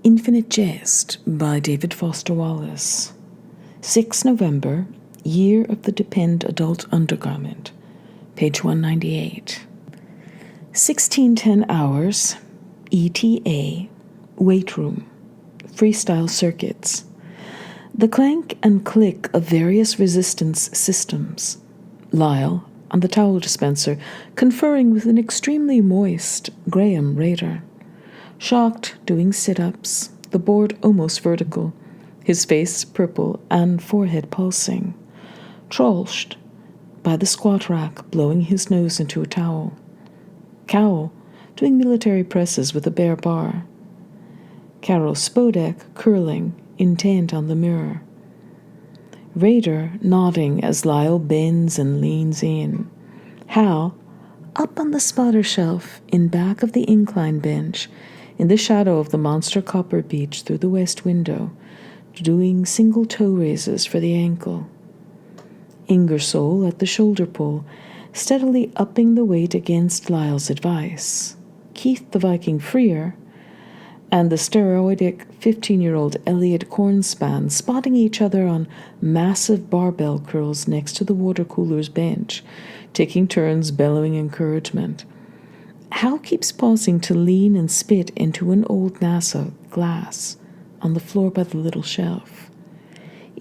Infinite Jest by David Foster Wallace. 6 November, Year of the Depend Adult Undergarment, page 198. 1610 hours, ETA, weight room, freestyle circuits. The clank and click of various resistance systems. Lyle, on the towel dispenser, conferring with an extremely moist Graham Raider. Shocked, doing sit-ups, the board almost vertical, his face purple and forehead pulsing. Trollshed, by the squat rack, blowing his nose into a towel. Cowell, doing military presses with a bare bar. Carol Spodek, curling, intent on the mirror. Raider, nodding as Lyle bends and leans in. Hal, up on the spotter shelf, in back of the incline bench, in the shadow of the monster copper beech through the west window, doing single toe raises for the ankle. Ingersoll at the shoulder pole, steadily upping the weight against Lyle's advice. Keith the Viking Freer, and the steroidic 15-year-old Elliot Cornspan spotting each other on massive barbell curls next to the water cooler's bench, taking turns bellowing encouragement. Hal keeps pausing to lean and spit into an old NASA glass on the floor by the little shelf.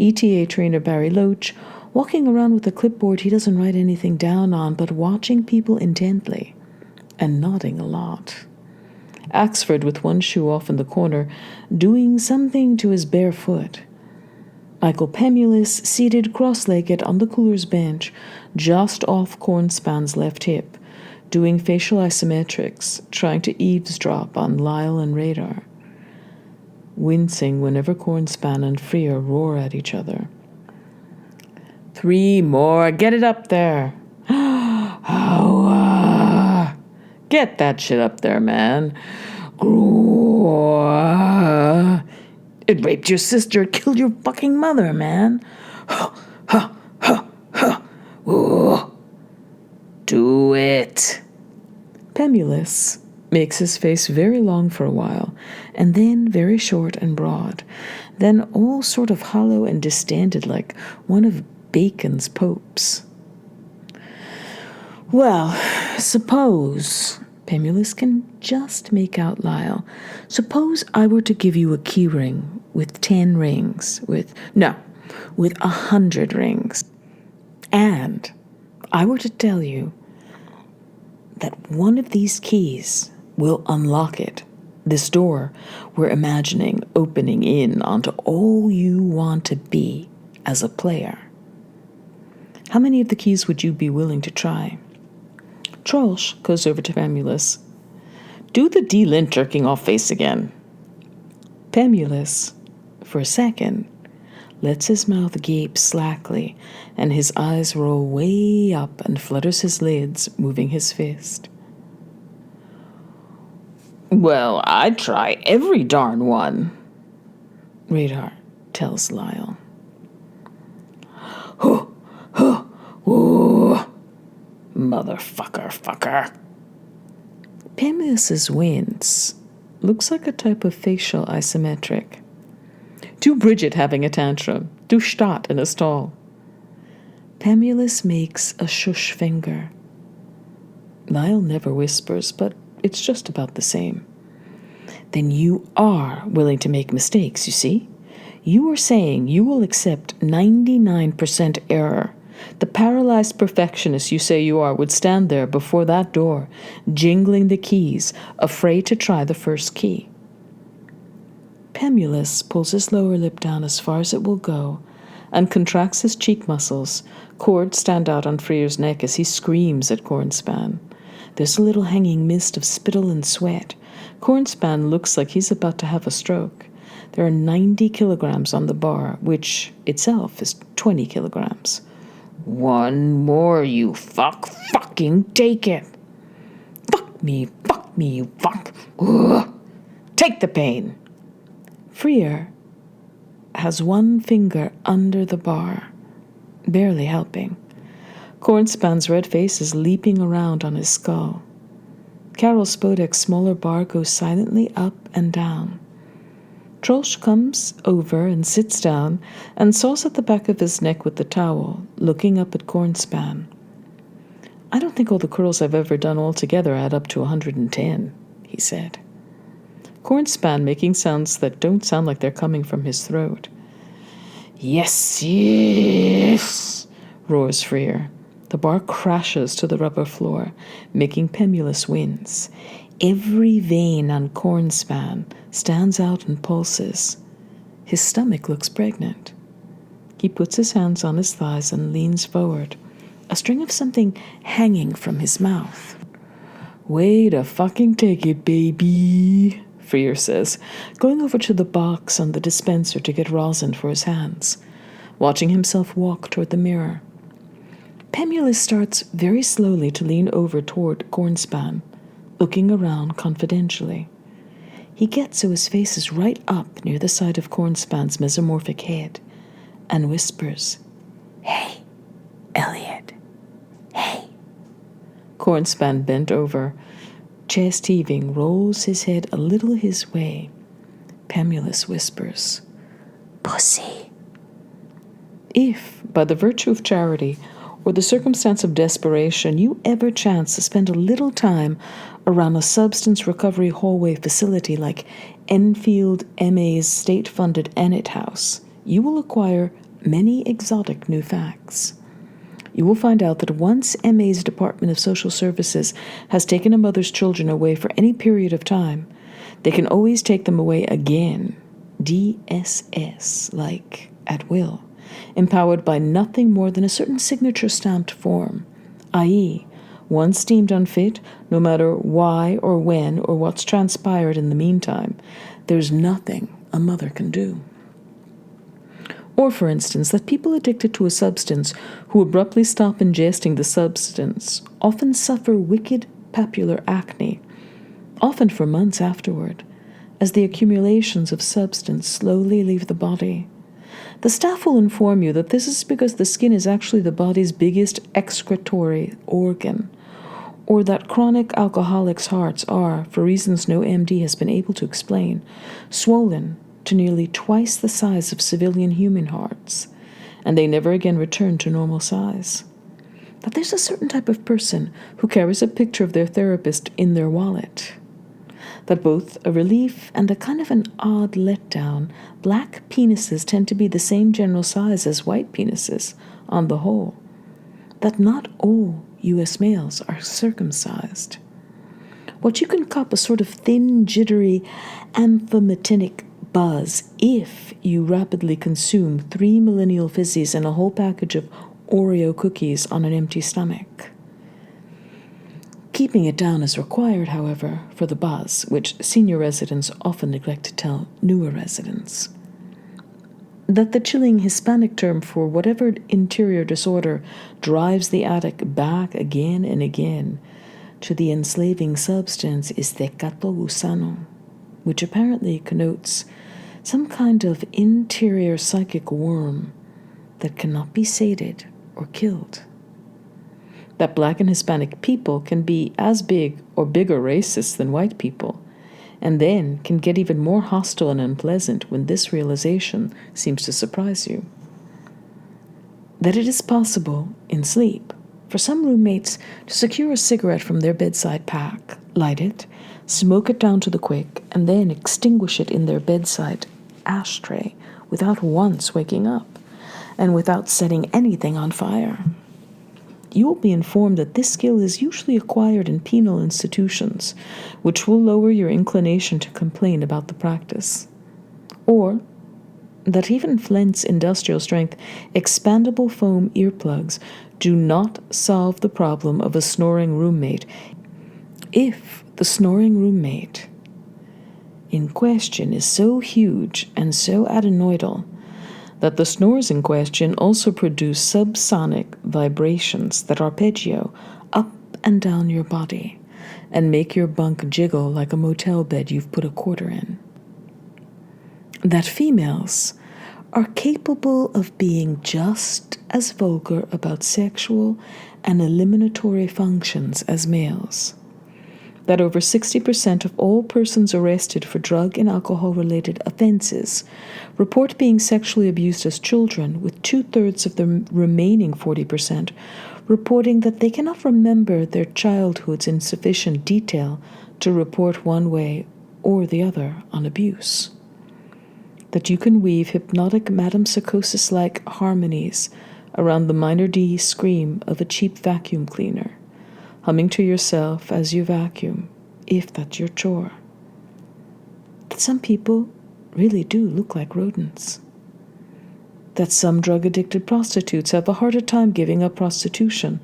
ETA trainer Barry Loach, walking around with a clipboard he doesn't write anything down on, but watching people intently and nodding a lot. Axford with one shoe off in the corner, doing something to his bare foot. Michael Pemulus seated cross-legged on the cooler's bench, just off Cornspan's left hip, doing facial isometrics, trying to eavesdrop on Lyle and Radar. Wincing whenever Cornspan and Freer roar at each other. 3 more, get it up there. Get that shit up there, man. It raped your sister, it killed your fucking mother, man. Do it. Pemulus makes his face very long for a while, and then very short and broad, then all sort of hollow and distended like one of Bacon's popes. Well, suppose, Pemulus can just make out Lyle, suppose I were to give you a key ring with 10 rings, with 100 rings, and I were to tell you that one of these keys will unlock it, this door we're imagining opening in onto all you want to be as a player. How many of the keys would you be willing to try? Trollsch goes over to Pemulus. Do the D-lint jerking off face again. Pemulus, for a second, lets his mouth gape slackly, and his eyes roll way up and flutters his lids, moving his fist. Well, I'd try every darn one, Radar tells Lyle. Motherfucker. Pemulus's wince looks like a type of facial isometric. Do Bridget having a tantrum. Do Stott in a stall. Pemulus makes a shush finger. Lyle never whispers, but it's just about the same. Then you are willing to make mistakes, you see? You are saying you will accept 99% error. The paralyzed perfectionist you say you are would stand there before that door, jingling the keys, afraid to try the first key. Pemulus pulls his lower lip down as far as it will go and contracts his cheek muscles. Cords stand out on Freer's neck as he screams at Cornspan. There's a little hanging mist of spittle and sweat. Cornspan looks like he's about to have a stroke. There are 90 kilograms on the bar, which itself is 20 kilograms. One more, you fucking take it. Fuck me, you fuck. Ugh. Take the pain. Freer has one finger under the bar, barely helping. Cornspan's red face is leaping around on his skull. Carol Spodek's smaller bar goes silently up and down. Trosh comes over and sits down and saws at the back of his neck with the towel, looking up at Cornspan. I don't think all the curls I've ever done altogether add up to 110, he said. Cornspan making sounds that don't sound like they're coming from his throat. Yes, yes, roars Freer. The bar crashes to the rubber floor, making Pemulus wince. Every vein on Cornspan stands out and pulses. His stomach looks pregnant. He puts his hands on his thighs and leans forward, a string of something hanging from his mouth. Way to fucking take it, baby, Freer says, going over to the box on the dispenser to get rosin for his hands, watching himself walk toward the mirror. Pemulus starts very slowly to lean over toward Cornspan, looking around confidentially. He gets so his face is right up near the side of Cornspan's mesomorphic head and whispers, "Hey, Elliot, hey." Cornspan bent over, chest heaving, rolls his head a little his way. Pemulus whispers, "Pussy." If, by the virtue of charity, or the circumstance of desperation, you ever chance to spend a little time around a substance recovery hallway facility like Enfield MA's state-funded Ennet House, you will acquire many exotic new facts. You will find out that once MA's Department of Social Services has taken a mother's children away for any period of time, they can always take them away again, DSS, like at will, empowered by nothing more than a certain signature-stamped form, i.e., once deemed unfit, no matter why or when or what's transpired in the meantime, there's nothing a mother can do. Or, for instance, that people addicted to a substance who abruptly stop ingesting the substance often suffer wicked papular acne, often for months afterward, as the accumulations of substance slowly leave the body. The staff will inform you that this is because the skin is actually the body's biggest excretory organ, or that chronic alcoholics' hearts are, for reasons no MD has been able to explain, swollen to nearly twice the size of civilian human hearts, and they never again return to normal size. That there's a certain type of person who carries a picture of their therapist in their wallet. That both a relief and a kind of an odd letdown, black penises tend to be the same general size as white penises, on the whole. That not all U.S. males are circumcised. What you can cop a sort of thin, jittery, amphematinic buzz if you rapidly consume 3 millennial fizzies and a whole package of Oreo cookies on an empty stomach. Keeping it down is required, however, for the buzz, which senior residents often neglect to tell newer residents. That the chilling Hispanic term for whatever interior disorder drives the addict back again and again to the enslaving substance is tecato gusano, which apparently connotes some kind of interior psychic worm that cannot be sated or killed. That black and Hispanic people can be as big or bigger racists than white people, and then can get even more hostile and unpleasant when this realization seems to surprise you. That it is possible, in sleep, for some roommates to secure a cigarette from their bedside pack, light it, smoke it down to the quick, and then extinguish it in their bedside ashtray without once waking up, and without setting anything on fire. You will be informed that this skill is usually acquired in penal institutions, which will lower your inclination to complain about the practice. Or that even Flint's industrial-strength expandable foam earplugs do not solve the problem of a snoring roommate if the snoring roommate in question is so huge and so adenoidal that the snores in question also produce subsonic vibrations that arpeggio up and down your body and make your bunk jiggle like a motel bed you've put a quarter in. That females are capable of being just as vulgar about sexual and eliminatory functions as males. that over 60% of all persons arrested for drug and alcohol-related offenses report being sexually abused as children, with 2/3 of the remaining 40% reporting that they cannot remember their childhoods in sufficient detail to report one way or the other on abuse. That you can weave hypnotic Madame Psychosis-like harmonies around the minor D scream of a cheap vacuum cleaner, humming to yourself as you vacuum, if that's your chore. That some people really do look like rodents. That some drug-addicted prostitutes have a harder time giving up prostitution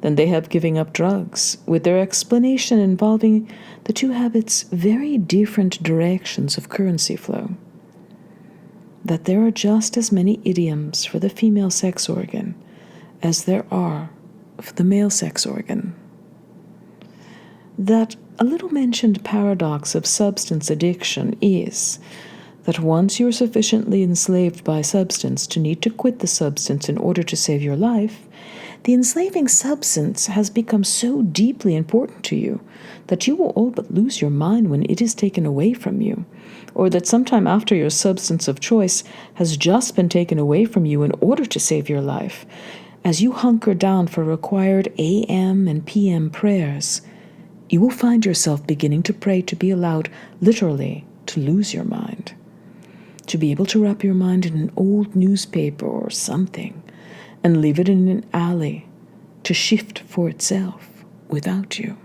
than they have giving up drugs, with their explanation involving the two habits' very different directions of currency flow. That there are just as many idioms for the female sex organ as there are for the male sex organ. That a little-mentioned paradox of substance addiction is that once you are sufficiently enslaved by substance to need to quit the substance in order to save your life, the enslaving substance has become so deeply important to you that you will all but lose your mind when it is taken away from you, or that sometime after your substance of choice has just been taken away from you in order to save your life, as you hunker down for required AM and PM prayers, you will find yourself beginning to pray to be allowed, literally, to lose your mind. To be able to wrap your mind in an old newspaper or something and leave it in an alley to shift for itself without you.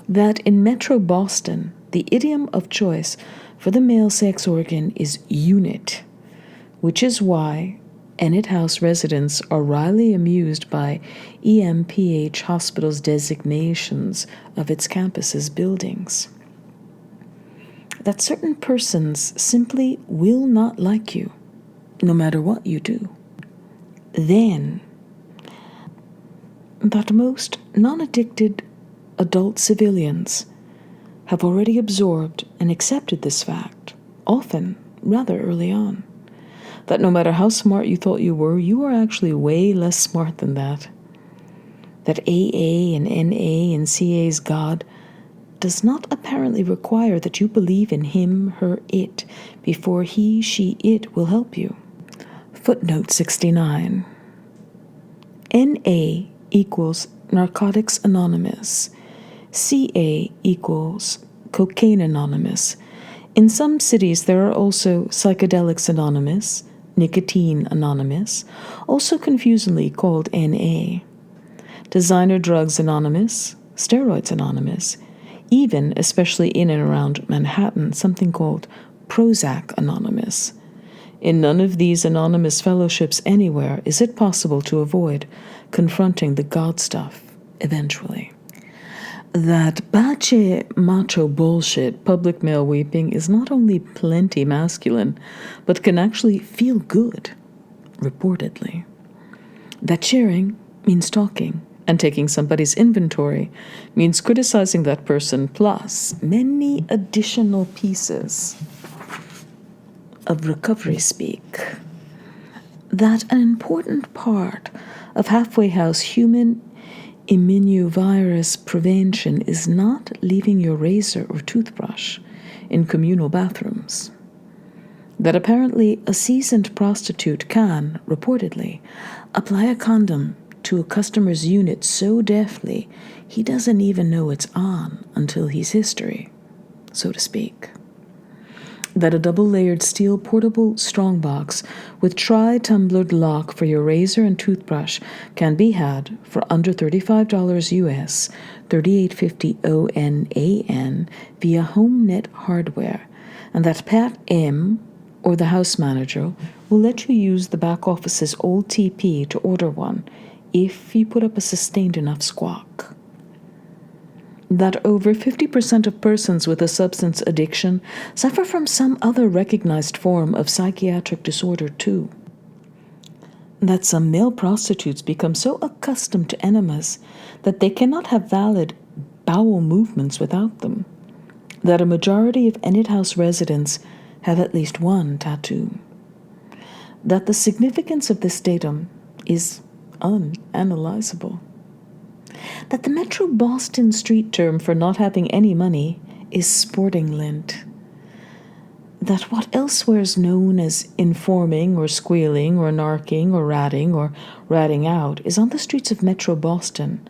That in Metro Boston, the idiom of choice for the male sex organ is unit, which is why Enid House residents are wryly amused by EMPH Hospital's designations of its campus's buildings. That certain persons simply will not like you, no matter what you do. Then, that most non-addicted adult civilians have already absorbed and accepted this fact, often rather early on. That no matter how smart you thought you are actually way less smart than that. That AA and NA and CA's God does not apparently require that you believe in him, her, it, before he, she, it will help you. Footnote 69. NA equals Narcotics Anonymous. CA equals Cocaine Anonymous. In some cities there are also Psychedelics Anonymous, Nicotine Anonymous, also confusingly called NA. Designer Drugs Anonymous, Steroids Anonymous, even, especially in and around Manhattan, something called Prozac Anonymous. In none of these anonymous fellowships anywhere is it possible to avoid confronting the God stuff eventually. That bache macho bullshit, public male weeping, is not only plenty masculine, but can actually feel good, reportedly. That sharing means talking, and taking somebody's inventory means criticizing that person, plus many additional pieces of recovery speak. That an important part of halfway house human immunovirus prevention is not leaving your razor or toothbrush in communal bathrooms. That apparently a seasoned prostitute can, reportedly, apply a condom to a customer's unit so deftly he doesn't even know it's on until he's history, so to speak. That a double-layered steel portable strongbox with tri-tumblered lock for your razor and toothbrush can be had for under $35 US, $38.50 ONAN via HomeNet hardware, and that Pat M., or the house manager, will let you use the back office's old TP to order one if you put up a sustained enough squawk. That over 50% of persons with a substance addiction suffer from some other recognized form of psychiatric disorder too. That some male prostitutes become so accustomed to enemas that they cannot have valid bowel movements without them. That a majority of Enid House residents have at least one tattoo. That the significance of this datum is unanalyzable. That the Metro Boston street term for not having any money is sporting lint. That what elsewhere is known as informing or squealing or narking or ratting out is on the streets of Metro Boston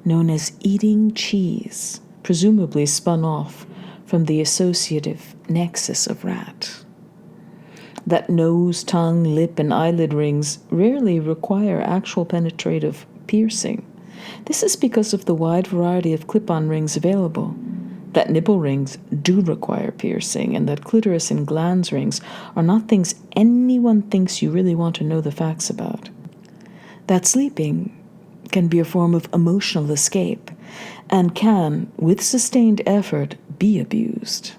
known as eating cheese, presumably spun off from the associative nexus of rat. That nose, tongue, lip, and eyelid rings rarely require actual penetrative piercing. This is because of the wide variety of clip-on rings available. That nipple rings do require piercing, and that clitoris and glans rings are not things anyone thinks you really want to know the facts about. That sleeping can be a form of emotional escape and can, with sustained effort, be abused.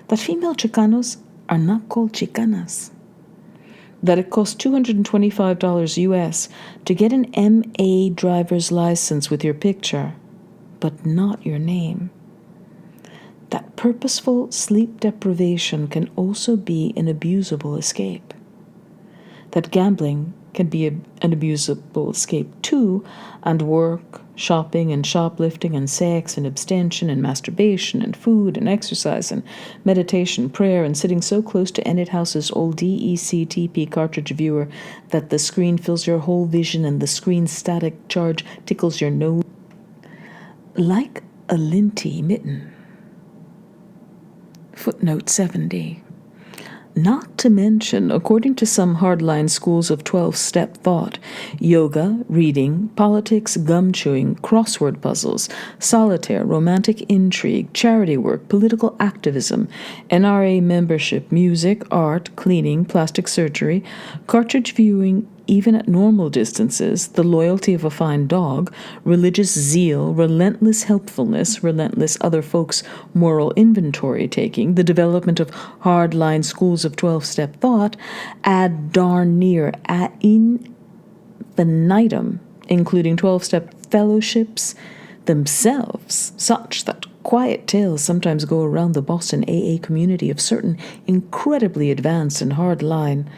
That female Chicanos are not called Chicanas. That it costs $225 US to get an MA driver's license with your picture, but not your name. That purposeful sleep deprivation can also be an abusable escape. That gambling can be an abusable escape too, and work, shopping and shoplifting and sex and abstention and masturbation and food and exercise and meditation, prayer, and sitting so close to Enid House's old DECTP cartridge viewer that the screen fills your whole vision and the screen's static charge tickles your nose like a linty mitten. Footnote 70. Not to mention, according to some hardline schools of 12-step thought, yoga, reading, politics, gum-chewing, crossword puzzles, solitaire, romantic intrigue, charity work, political activism, NRA membership, music, art, cleaning, plastic surgery, cartridge viewing, even at normal distances, the loyalty of a fine dog, religious zeal, relentless helpfulness, relentless other folks' moral inventory taking, the development of hardline schools of 12-step thought, add darn near ad infinitum, including 12-step fellowships themselves, such that quiet tales sometimes go around the Boston AA community of certain incredibly advanced and hardline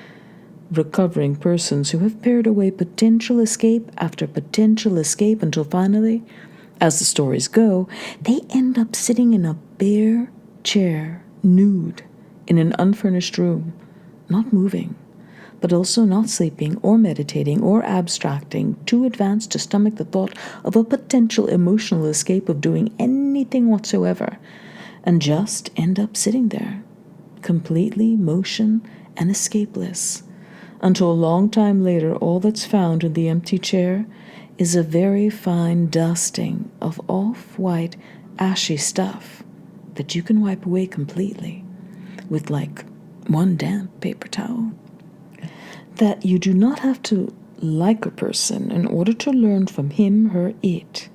recovering persons who have pared away potential escape after potential escape until finally, as the stories go, they end up sitting in a bare chair, nude, in an unfurnished room, not moving, but also not sleeping or meditating or abstracting, too advanced to stomach the thought of a potential emotional escape of doing anything whatsoever, and just end up sitting there, completely motion and escapeless, until a long time later all that's found in the empty chair is a very fine dusting of off-white, ashy stuff that you can wipe away completely with like one damp paper towel. That you do not have to like a person in order to learn from him, her, it.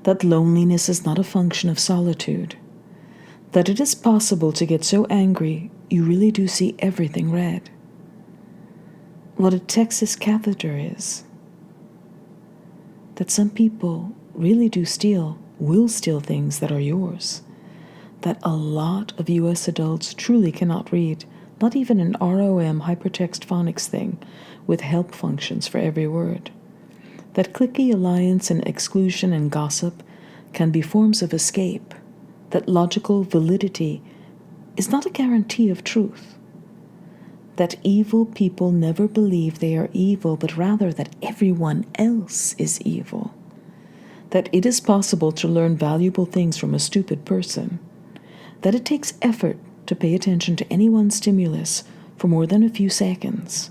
That loneliness is not a function of solitude. That it is possible to get so angry you really do see everything red. What a Texas catheter is. That some people really do will steal things that are yours. That a lot of U.S. adults truly cannot read, not even an ROM hypertext phonics thing with help functions for every word. That cliquey alliance and exclusion and gossip can be forms of escape. That logical validity is not a guarantee of truth. That evil people never believe they are evil, but rather that everyone else is evil. That it is possible to learn valuable things from a stupid person. That it takes effort to pay attention to any one stimulus for more than a few seconds.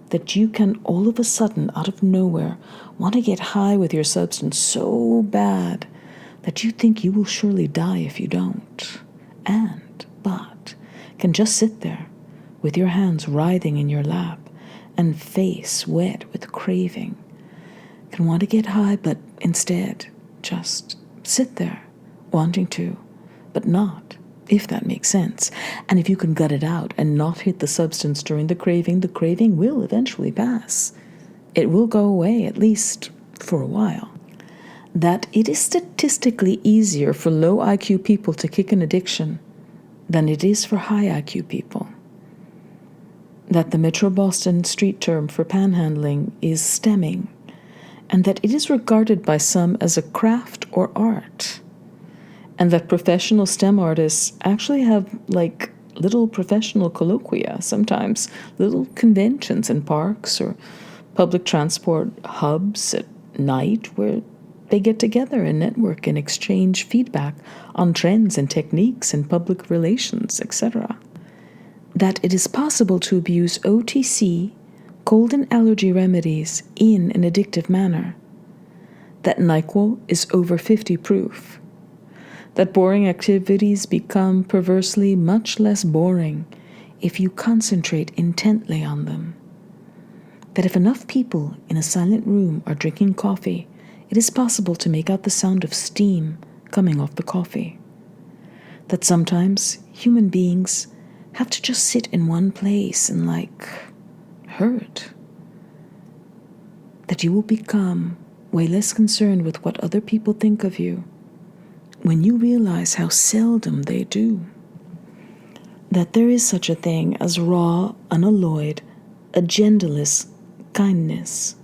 That you can all of a sudden, out of nowhere, want to get high with your substance so bad that you think you will surely die if you don't. But can just sit there with your hands writhing in your lap and face wet with craving. Can want to get high, but instead just sit there, wanting to, but not, if that makes sense. And if you can gut it out and not hit the substance during the craving will eventually pass. It will go away, at least for a while. That it is statistically easier for low IQ people to kick an addiction than it is for high IQ people. That the Metro Boston street term for panhandling is stemming, and that it is regarded by some as a craft or art, and that professional STEM artists actually have like little professional colloquia, sometimes little conventions in parks or public transport hubs at night where they get together and network and exchange feedback on trends and techniques in public relations, etc. That it is possible to abuse OTC, cold and allergy remedies, in an addictive manner. That NyQuil is over 50 proof. That boring activities become perversely much less boring if you concentrate intently on them. That if enough people in a silent room are drinking coffee, it is possible to make out the sound of steam coming off the coffee. That sometimes human beings have to just sit in one place and hurt. That you will become way less concerned with what other people think of you when you realize how seldom they do. That there is such a thing as raw, unalloyed, agendaless kindness.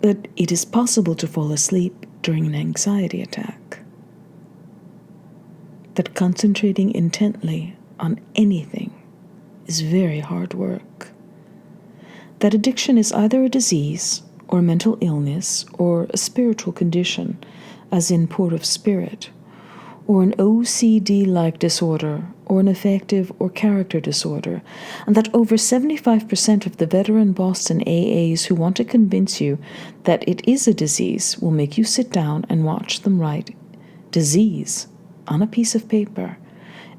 That it is possible to fall asleep during an anxiety attack. That concentrating intently on anything is very hard work. That addiction is either a disease or a mental illness or a spiritual condition, as in poor of spirit, or an OCD-like disorder, or an affective or character disorder, and that over 75% of the veteran Boston AAs who want to convince you that it is a disease will make you sit down and watch them write disease on a piece of paper,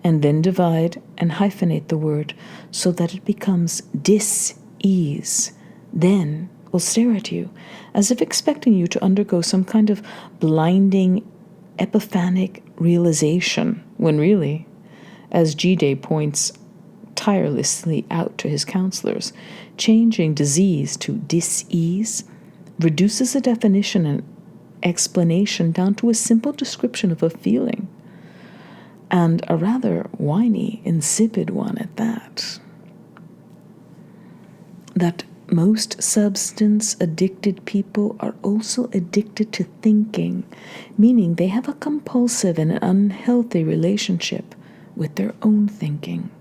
and then divide and hyphenate the word so that it becomes dis-ease. Then will stare at you as if expecting you to undergo some kind of blinding epiphanic realization, when really, as G-Day points tirelessly out to his counselors, changing disease to dis-ease reduces a definition and explanation down to a simple description of a feeling, and a rather whiny, insipid one at that. That most substance-addicted people are also addicted to thinking, meaning they have a compulsive and unhealthy relationship with their own thinking.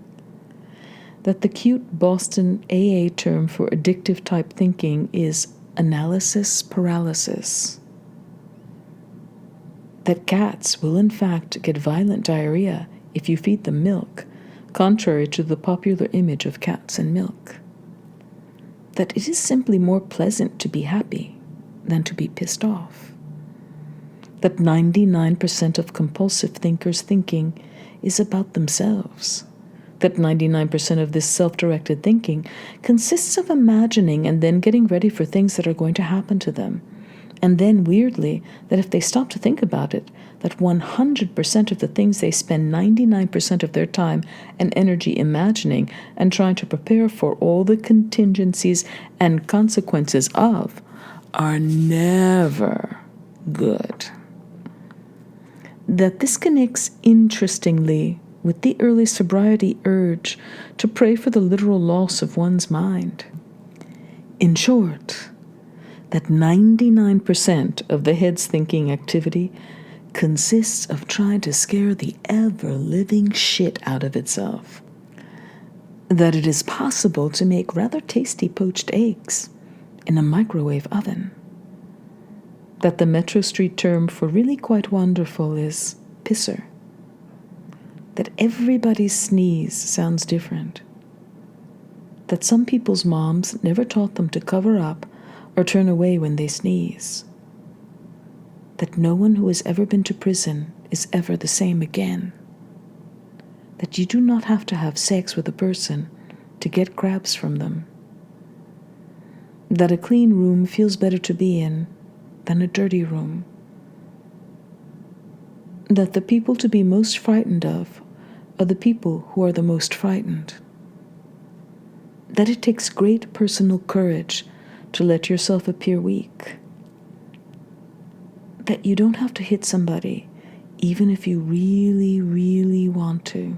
That the cute Boston AA term for addictive type thinking is analysis paralysis. That cats will in fact get violent diarrhea if you feed them milk, contrary to the popular image of cats and milk. That it is simply more pleasant to be happy than to be pissed off. That 99% of compulsive thinkers' thinking is about themselves. That 99% of this self-directed thinking consists of imagining and then getting ready for things that are going to happen to them. And then, weirdly, that if they stop to think about it, that 100% of the things they spend 99% of their time and energy imagining and trying to prepare for all the contingencies and consequences of are never good. That this connects interestingly with the early sobriety urge to pray for the literal loss of one's mind. In short, that 99% of the head's thinking activity consists of trying to scare the ever-living shit out of itself. That it is possible to make rather tasty poached eggs in a microwave oven. That the Metro Street term for really quite wonderful is pisser. That everybody's sneeze sounds different. That some people's moms never taught them to cover up or turn away when they sneeze. That no one who has ever been to prison is ever the same again. That you do not have to have sex with a person to get grabs from them. That a clean room feels better to be in than a dirty room. That the people to be most frightened of are the people who are the most frightened. That it takes great personal courage to let yourself appear weak. That you don't have to hit somebody even if you really, really want to.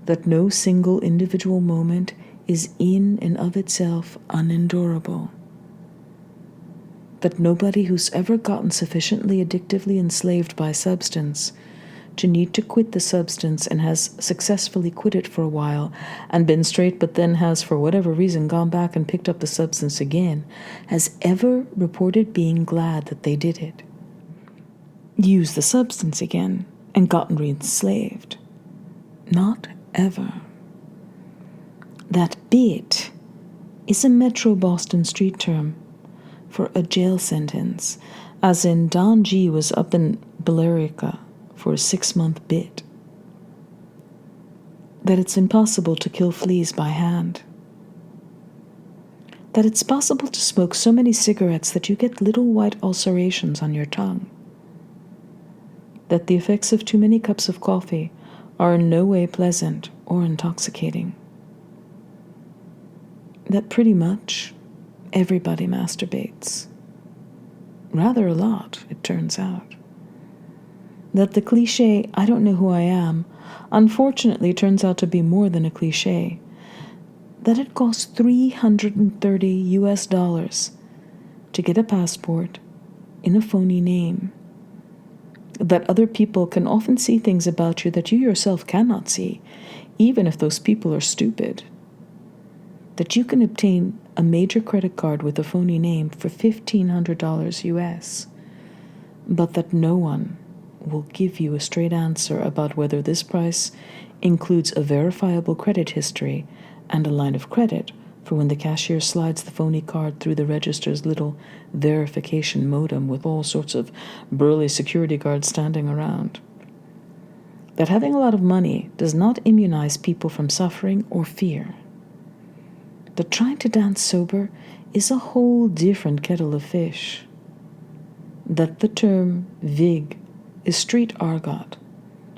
That no single individual moment is in and of itself unendurable. that nobody who's ever gotten sufficiently addictively enslaved by substance to need to quit the substance and has successfully quit it for a while and been straight, but then has, for whatever reason, gone back and picked up the substance again, has ever reported being glad that they did it, used the substance again, and gotten re-enslaved. Not ever. That bit is a Metro Boston street term for a jail sentence, as in Don G was up in Billerica for a 6-month bit. That it's impossible to kill fleas by hand. That it's possible to smoke so many cigarettes that you get little white ulcerations on your tongue. That the effects of too many cups of coffee are in no way pleasant or intoxicating. That pretty much everybody masturbates. Rather a lot, it turns out. That the cliche, "I don't know who I am," unfortunately turns out to be more than a cliche. That it costs $330 to get a passport in a phony name. That other people can often see things about you that you yourself cannot see, even if those people are stupid. That you can obtain a major credit card with a phony name for $1,500 US, but that no one will give you a straight answer about whether this price includes a verifiable credit history and a line of credit for when the cashier slides the phony card through the register's little verification modem with all sorts of burly security guards standing around. That having a lot of money does not immunize people from suffering or fear. That trying to dance sober is a whole different kettle of fish. That the term vig is street argot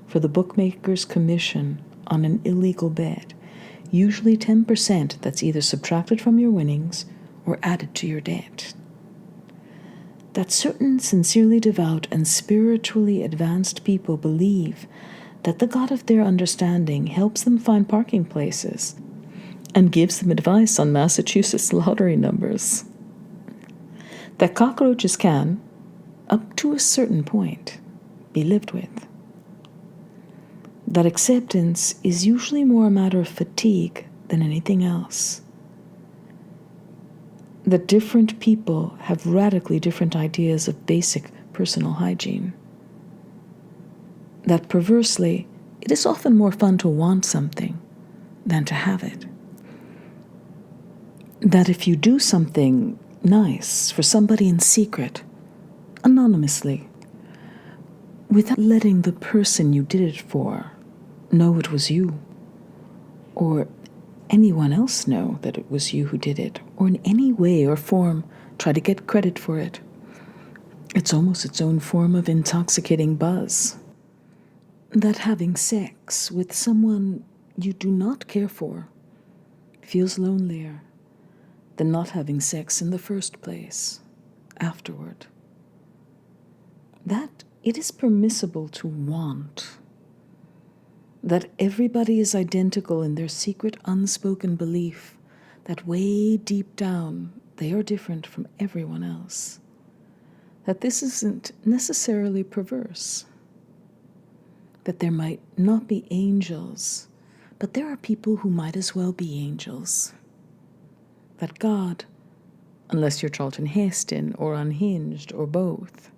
for the bookmaker's commission on an illegal bet, usually 10% that's either subtracted from your winnings or added to your debt. That certain sincerely devout and spiritually advanced people believe that the God of their understanding helps them find parking places and gives them advice on Massachusetts lottery numbers. That cockroaches can, up to a certain point, be lived with. That acceptance is usually more a matter of fatigue than anything else. That different people have radically different ideas of basic personal hygiene. That perversely, it is often more fun to want something than to have it. That if you do something nice for somebody in secret, anonymously, without letting the person you did it for know it was you, or anyone else know that it was you who did it, or in any way or form try to get credit for it, it's almost its own form of intoxicating buzz. That having sex with someone you do not care for feels lonelier than not having sex in the first place, afterward. That it is permissible to want. That everybody is identical in their secret unspoken belief that way deep down they are different from everyone else. That this isn't necessarily perverse. That there might not be angels, but there are people who might as well be angels. That God, unless you're Charlton Heston or unhinged or both,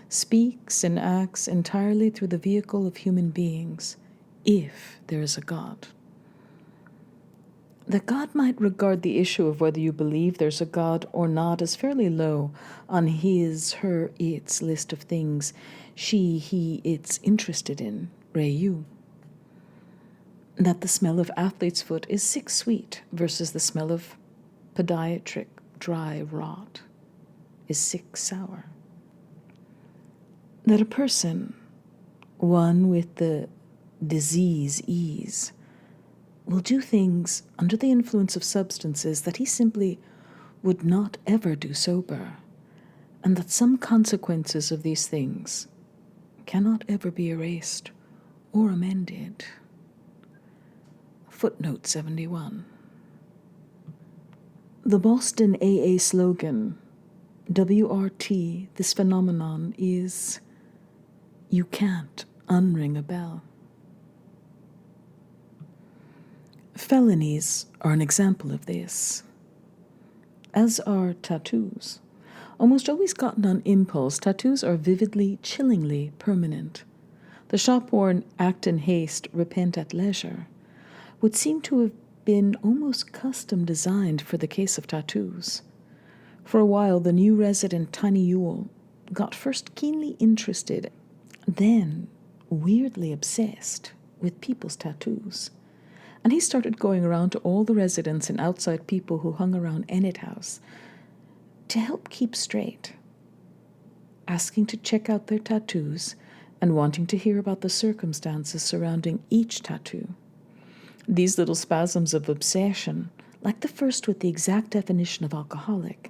speaks and acts entirely through the vehicle of human beings, if there is a God. That God might regard the issue of whether you believe there's a God or not as fairly low on his, her, its list of things she, he, it's interested in, re you. That the smell of athlete's foot is sick sweet versus the smell of podiatric dry rot is sick sour. That a person, one with the disease ease, will do things under the influence of substances that he simply would not ever do sober, and that some consequences of these things cannot ever be erased or amended. Footnote 71. The Boston AA slogan, WRT, this phenomenon, is you can't unring a bell. Felonies are an example of this, as are tattoos. Almost always gotten on impulse, tattoos are vividly, chillingly permanent. The shop-worn act in haste, repent at leisure would seem to have been almost custom designed for the case of tattoos. For a while, the new resident, Tiny Ewell, got first keenly interested, then weirdly obsessed with people's tattoos. And he started going around to all the residents and outside people who hung around Enid House to help keep straight, asking to check out their tattoos and wanting to hear about the circumstances surrounding each tattoo. These little spasms of obsession, like the first with the exact definition of alcoholic,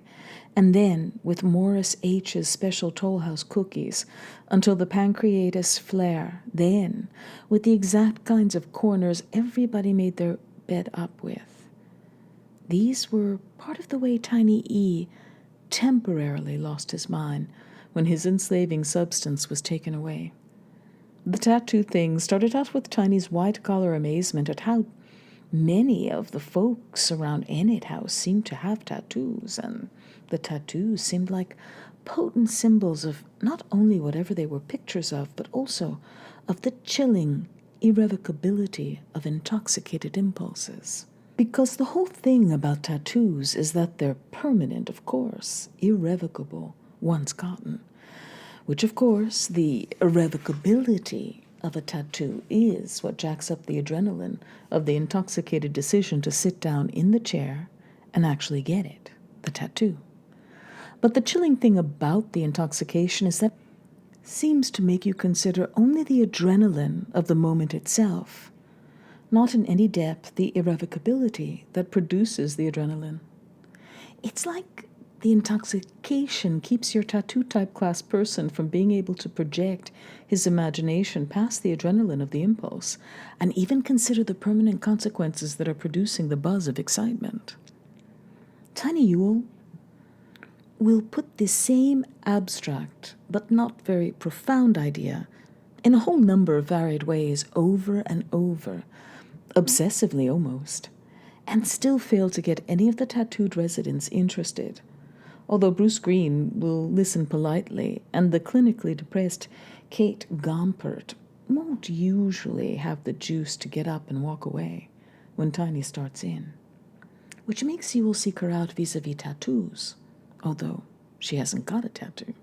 and then with Morris H.'s special Toll House cookies, until the pancreatus flare, then with the exact kinds of corners everybody made their bed up with. These were part of the way Tiny E temporarily lost his mind when his enslaving substance was taken away. The tattoo thing started out with Tiny's white-collar amazement at how many of the folks around Enid House seemed to have tattoos, and the tattoos seemed like potent symbols of not only whatever they were pictures of, but also of the chilling irrevocability of intoxicated impulses. Because the whole thing about tattoos is that they're permanent, of course, irrevocable, once gotten. Which, of course, the irrevocability of a tattoo is what jacks up the adrenaline of the intoxicated decision to sit down in the chair and actually get it, the tattoo. But the chilling thing about the intoxication is that it seems to make you consider only the adrenaline of the moment itself, not in any depth the irrevocability that produces the adrenaline. It's like the intoxication keeps your tattoo type class person from being able to project his imagination past the adrenaline of the impulse and even consider the permanent consequences that are producing the buzz of excitement. Tiny Ewell will put the same abstract but not very profound idea in a whole number of varied ways over and over, obsessively almost, and still fail to get any of the tattooed residents interested. Although Bruce Green will listen politely, and the clinically depressed Kate Gompert won't usually have the juice to get up and walk away when Tiny starts in. Which makes you will seek her out vis-a-vis tattoos, although she hasn't got a tattoo.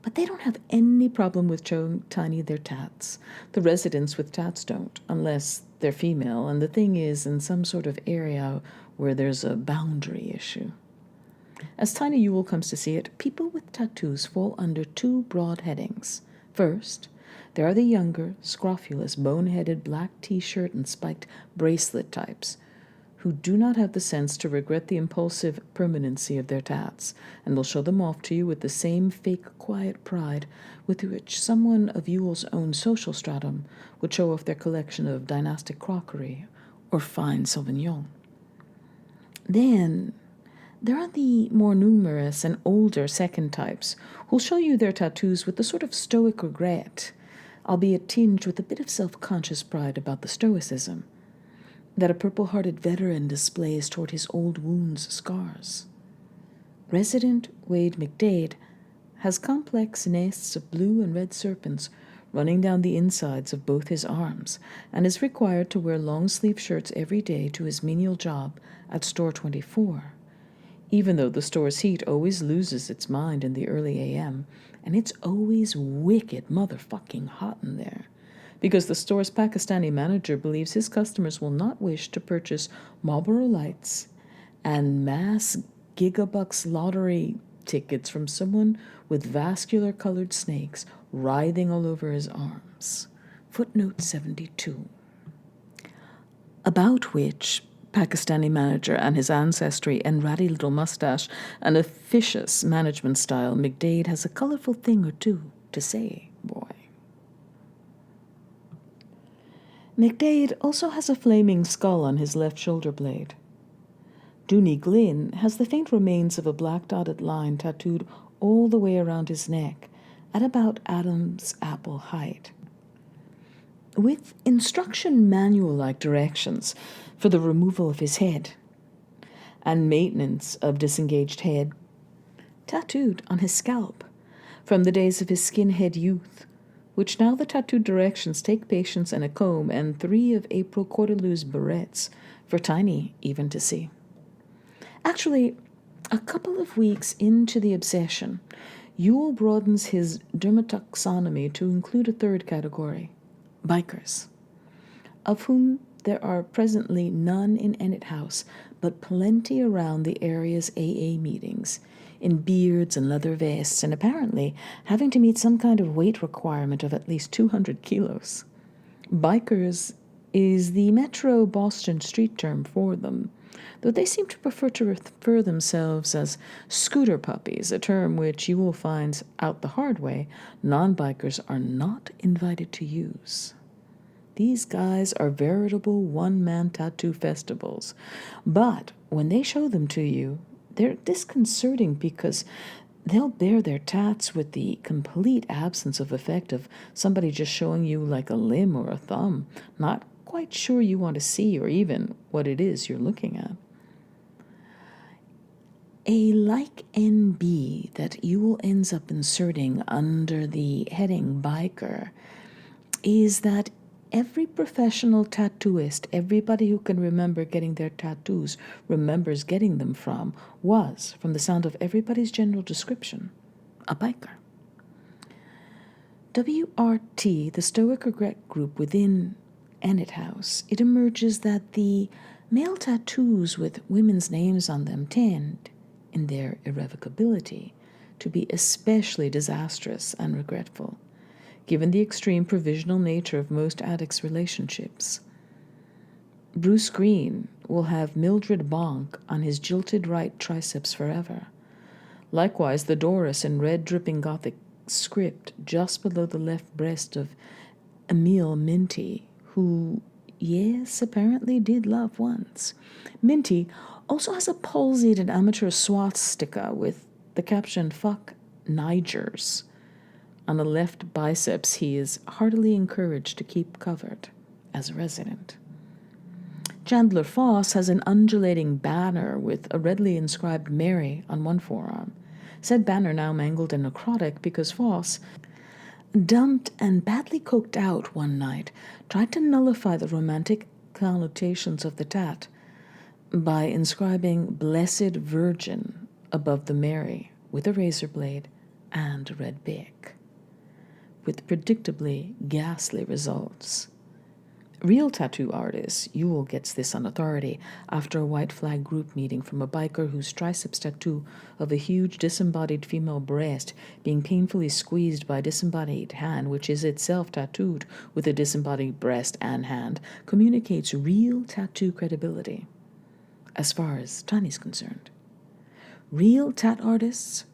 But they don't have any problem with showing Tiny their tats. The residents with tats don't, unless they're female, and the thing is in some sort of area where there's a boundary issue. As Tiny Ewell comes to see it, people with tattoos fall under two broad headings. First, there are the younger, scrofulous, bone-headed black T-shirt and spiked bracelet types who do not have the sense to regret the impulsive permanency of their tats and will show them off to you with the same fake quiet pride with which someone of Ewell's own social stratum would show off their collection of dynastic crockery or fine Sauvignon. Then there are the more numerous and older second types who'll show you their tattoos with the sort of stoic regret, albeit tinged with a bit of self-conscious pride about the stoicism, that a purple-hearted veteran displays toward his old wounds' scars. Resident Wade McDade has complex nests of blue and red serpents running down the insides of both his arms, and is required to wear long-sleeve shirts every day to his menial job at Store 24. Even though the store's heat always loses its mind in the early a.m., and it's always wicked motherfucking hot in there, because the store's Pakistani manager believes his customers will not wish to purchase Marlboro Lights and mass Gigabucks lottery tickets from someone with vascular-colored snakes writhing all over his arms. Footnote 72. About which Pakistani manager and his ancestry and ratty little mustache and officious management style, McDade has a colorful thing or two to say, boy. McDade also has a flaming skull on his left shoulder blade. Dooney Glynn has the faint remains of a black dotted line tattooed all the way around his neck at about Adam's apple height, with instruction manual-like directions for the removal of his head and maintenance of disengaged head tattooed on his scalp from the days of his skinhead youth, which now the tattooed directions take patience and a comb and 3 of April Cordelou's barrettes for Tiny even to see. Actually, a couple of weeks into the obsession, Yule broadens his dermataxonomy to include a third category, bikers, of whom there are presently none in Ennet House, but plenty around the area's AA meetings, in beards and leather vests, and apparently having to meet some kind of weight requirement of at least 200 kilos. Bikers is the Metro Boston street term for them, though they seem to prefer to refer themselves as scooter puppies, a term which you will find out the hard way non-bikers are not invited to use. These guys are veritable one-man tattoo festivals, but when they show them to you, they're disconcerting because they'll bear their tats with the complete absence of effect of somebody just showing you like a limb or a thumb, not quite sure you want to see or even what it is you're looking at. A like NB that Yule ends up inserting under the heading biker is that every professional tattooist, everybody who can remember getting their tattoos, remembers getting them was, from the sound of everybody's general description, a biker. WRT, the Stoic Regret group within Ennet House, it emerges that the male tattoos with women's names on them tend, in their irrevocability, to be especially disastrous and regretful, given the extreme provisional nature of most addicts' relationships. Bruce Green will have Mildred Bonk on his jilted right triceps forever. Likewise, the Doris in red dripping Gothic script just below the left breast of Emile Minty, who, yes, apparently did love once. Minty also has a palsied and amateur swastika with the caption, "Fuck Nigers." On the left biceps, he is heartily encouraged to keep covered as a resident. Chandler Foss has an undulating banner with a redly inscribed Mary on one forearm. Said banner now mangled and necrotic because Foss, dumped and badly coked out one night, tried to nullify the romantic connotations of the tat by inscribing Blessed Virgin above the Mary with a razor blade and a red bic, with predictably ghastly results. Real tattoo artist Yule gets this on authority after a white flag group meeting from a biker whose triceps tattoo of a huge disembodied female breast being painfully squeezed by a disembodied hand, which is itself tattooed with a disembodied breast and hand, communicates real tattoo credibility, as far as Tiny's concerned. Real tat artists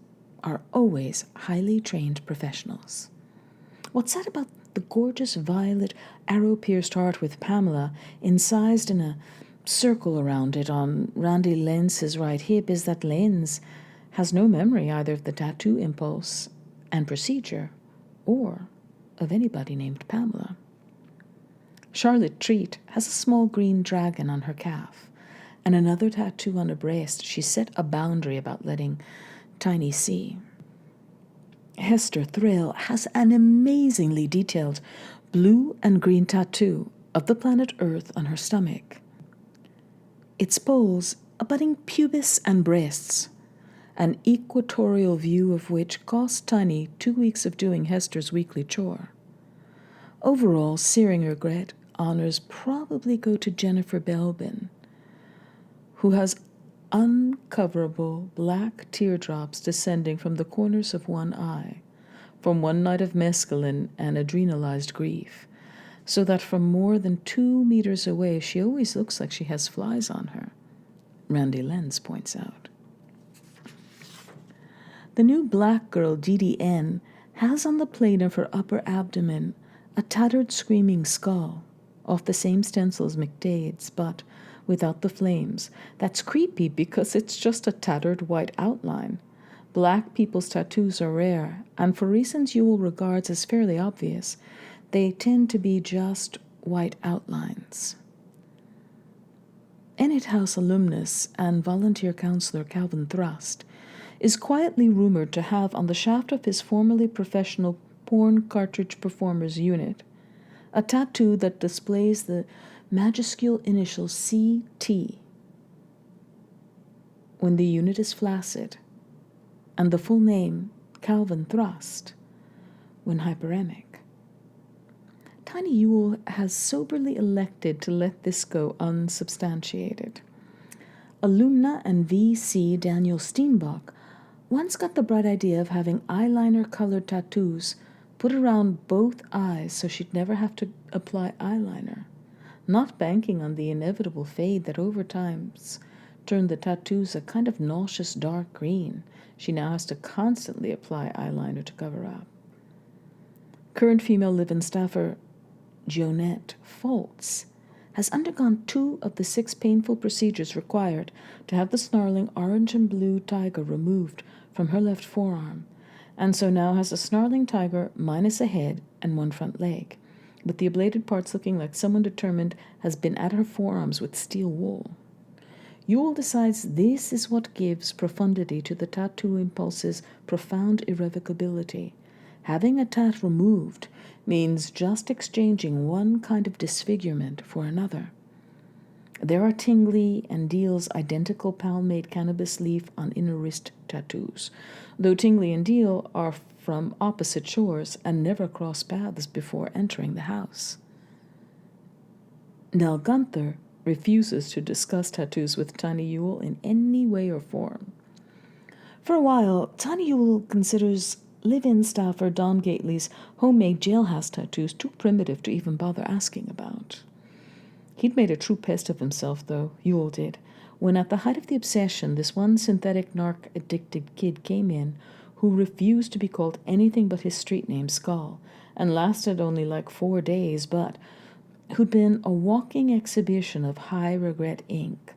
are always highly trained professionals. What's sad about the gorgeous violet arrow-pierced heart with Pamela incised in a circle around it on Randy Lenz's right hip is that Lenz has no memory either of the tattoo impulse and procedure or of anybody named Pamela. Charlotte Treat has a small green dragon on her calf and another tattoo on her breast she set a boundary about letting Tiny see. Hester Thrill has an amazingly detailed blue and green tattoo of the planet Earth on her stomach. Its poles abutting pubis and breasts, an equatorial view of which cost Tiny 2 weeks of doing Hester's weekly chore. Overall, searing regret honors probably go to Jennifer Belbin, who has uncoverable black teardrops descending from the corners of one eye, from one night of mescaline and adrenalized grief, so that from more than 2 meters away she always looks like she has flies on her, Randy Lenz points out. The new black girl, DDN, has on the plane of her upper abdomen a tattered screaming skull, off the same stencil as McDade's, but without the flames. That's creepy because it's just a tattered white outline. Black people's tattoos are rare, and for reasons Ewell regards as fairly obvious, they tend to be just white outlines. Enid House alumnus and volunteer counselor Calvin Thrust is quietly rumored to have on the shaft of his formerly professional porn cartridge performers unit a tattoo that displays the majuscule initial CT when the unit is flaccid, and the full name Calvin Thrust when hyperemic. Tiny Ewell has soberly elected to let this go unsubstantiated. Alumna and VC Daniel Steenbach once got the bright idea of having eyeliner-colored tattoos put around both eyes so she'd never have to apply eyeliner, not banking on the inevitable fade that over time's turned the tattoos a kind of nauseous dark green. She now has to constantly apply eyeliner to cover up. Current female live-in staffer Jonette Foltz has undergone 2 of the 6 painful procedures required to have the snarling orange and blue tiger removed from her left forearm, and so now has a snarling tiger minus a head and 1 front leg, with the ablated parts looking like someone determined has been at her forearms with steel wool. Ewell decides this is what gives profundity to the tattoo impulse's profound irrevocability. Having a tat removed means just exchanging one kind of disfigurement for another. There are Tingley and Deal's identical palmate cannabis leaf on inner wrist tattoos, though Tingley and Deal are from opposite shores and never cross paths before entering the house. Nell Gunther refuses to discuss tattoos with Tiny Ewell in any way or form. For a while, Tiny Ewell considers live-in staffer Don Gately's homemade jailhouse tattoos too primitive to even bother asking about. He'd made a true pest of himself, though, Ewell did, when at the height of the obsession this one synthetic narc-addicted kid came in who refused to be called anything but his street name, Skull, and lasted only like 4 days, but who'd been a walking exhibition of high-regret ink,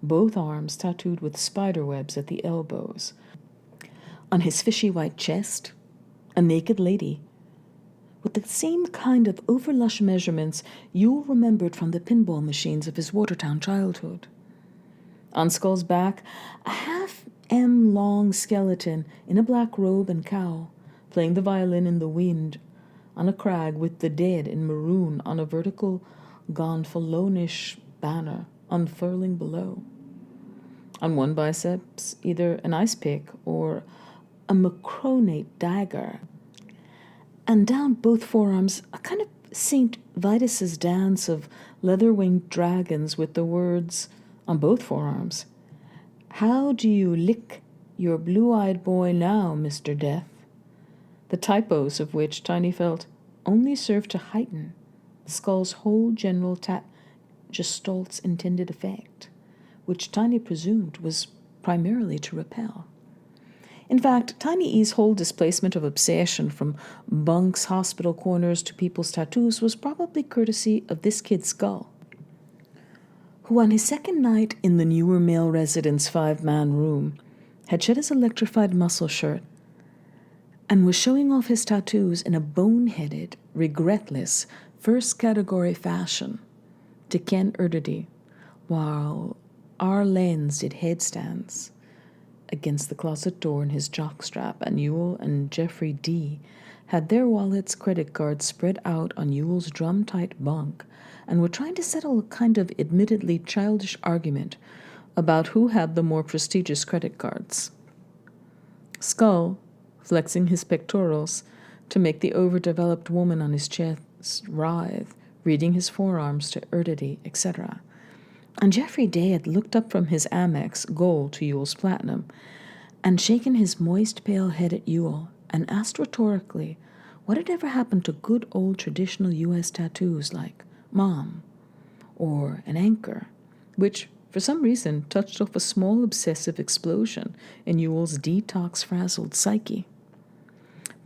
both arms tattooed with spider webs at the elbows. On his fishy white chest, a naked lady, with the same kind of over-lush measurements Ewell remembered from the pinball machines of his Watertown childhood. On Skull's back, a half-M-long skeleton in a black robe and cowl, playing the violin in the wind, on a crag with the dead in maroon on a vertical gonfalonish banner unfurling below. On one biceps, either an ice pick or a macronate dagger, and down both forearms a kind of St. Vitus's dance of leather-winged dragons with the words on both forearms, "How do you lick your blue-eyed boy now, Mr. Death?" The typos of which Tiny felt only served to heighten Skull's whole general gestalt's intended effect, which Tiny presumed was primarily to repel. In fact, Tiny E's whole displacement of obsession from bunks, hospital corners to people's tattoos was probably courtesy of this kid Skull, who on his second night in the newer male resident's 5-man room had shed his electrified muscle shirt and was showing off his tattoos in a boneheaded, regretless, first-category fashion to Ken Erdedy, while R. Lenz did headstands against the closet door in his jockstrap, and Ewell and Jeffrey D. had their wallets, credit cards spread out on Ewell's drum-tight bunk and were trying to settle a kind of admittedly childish argument about who had the more prestigious credit cards. Skull, flexing his pectorals to make the overdeveloped woman on his chest writhe, reading his forearms to Erdedy, etc. And Jeffrey Day had looked up from his Amex gold to Ewell's platinum and shaken his moist, pale head at Ewell and asked rhetorically what had ever happened to good old traditional U.S. tattoos like Mom or an anchor, which for some reason touched off a small obsessive explosion in Ewell's detox-frazzled psyche.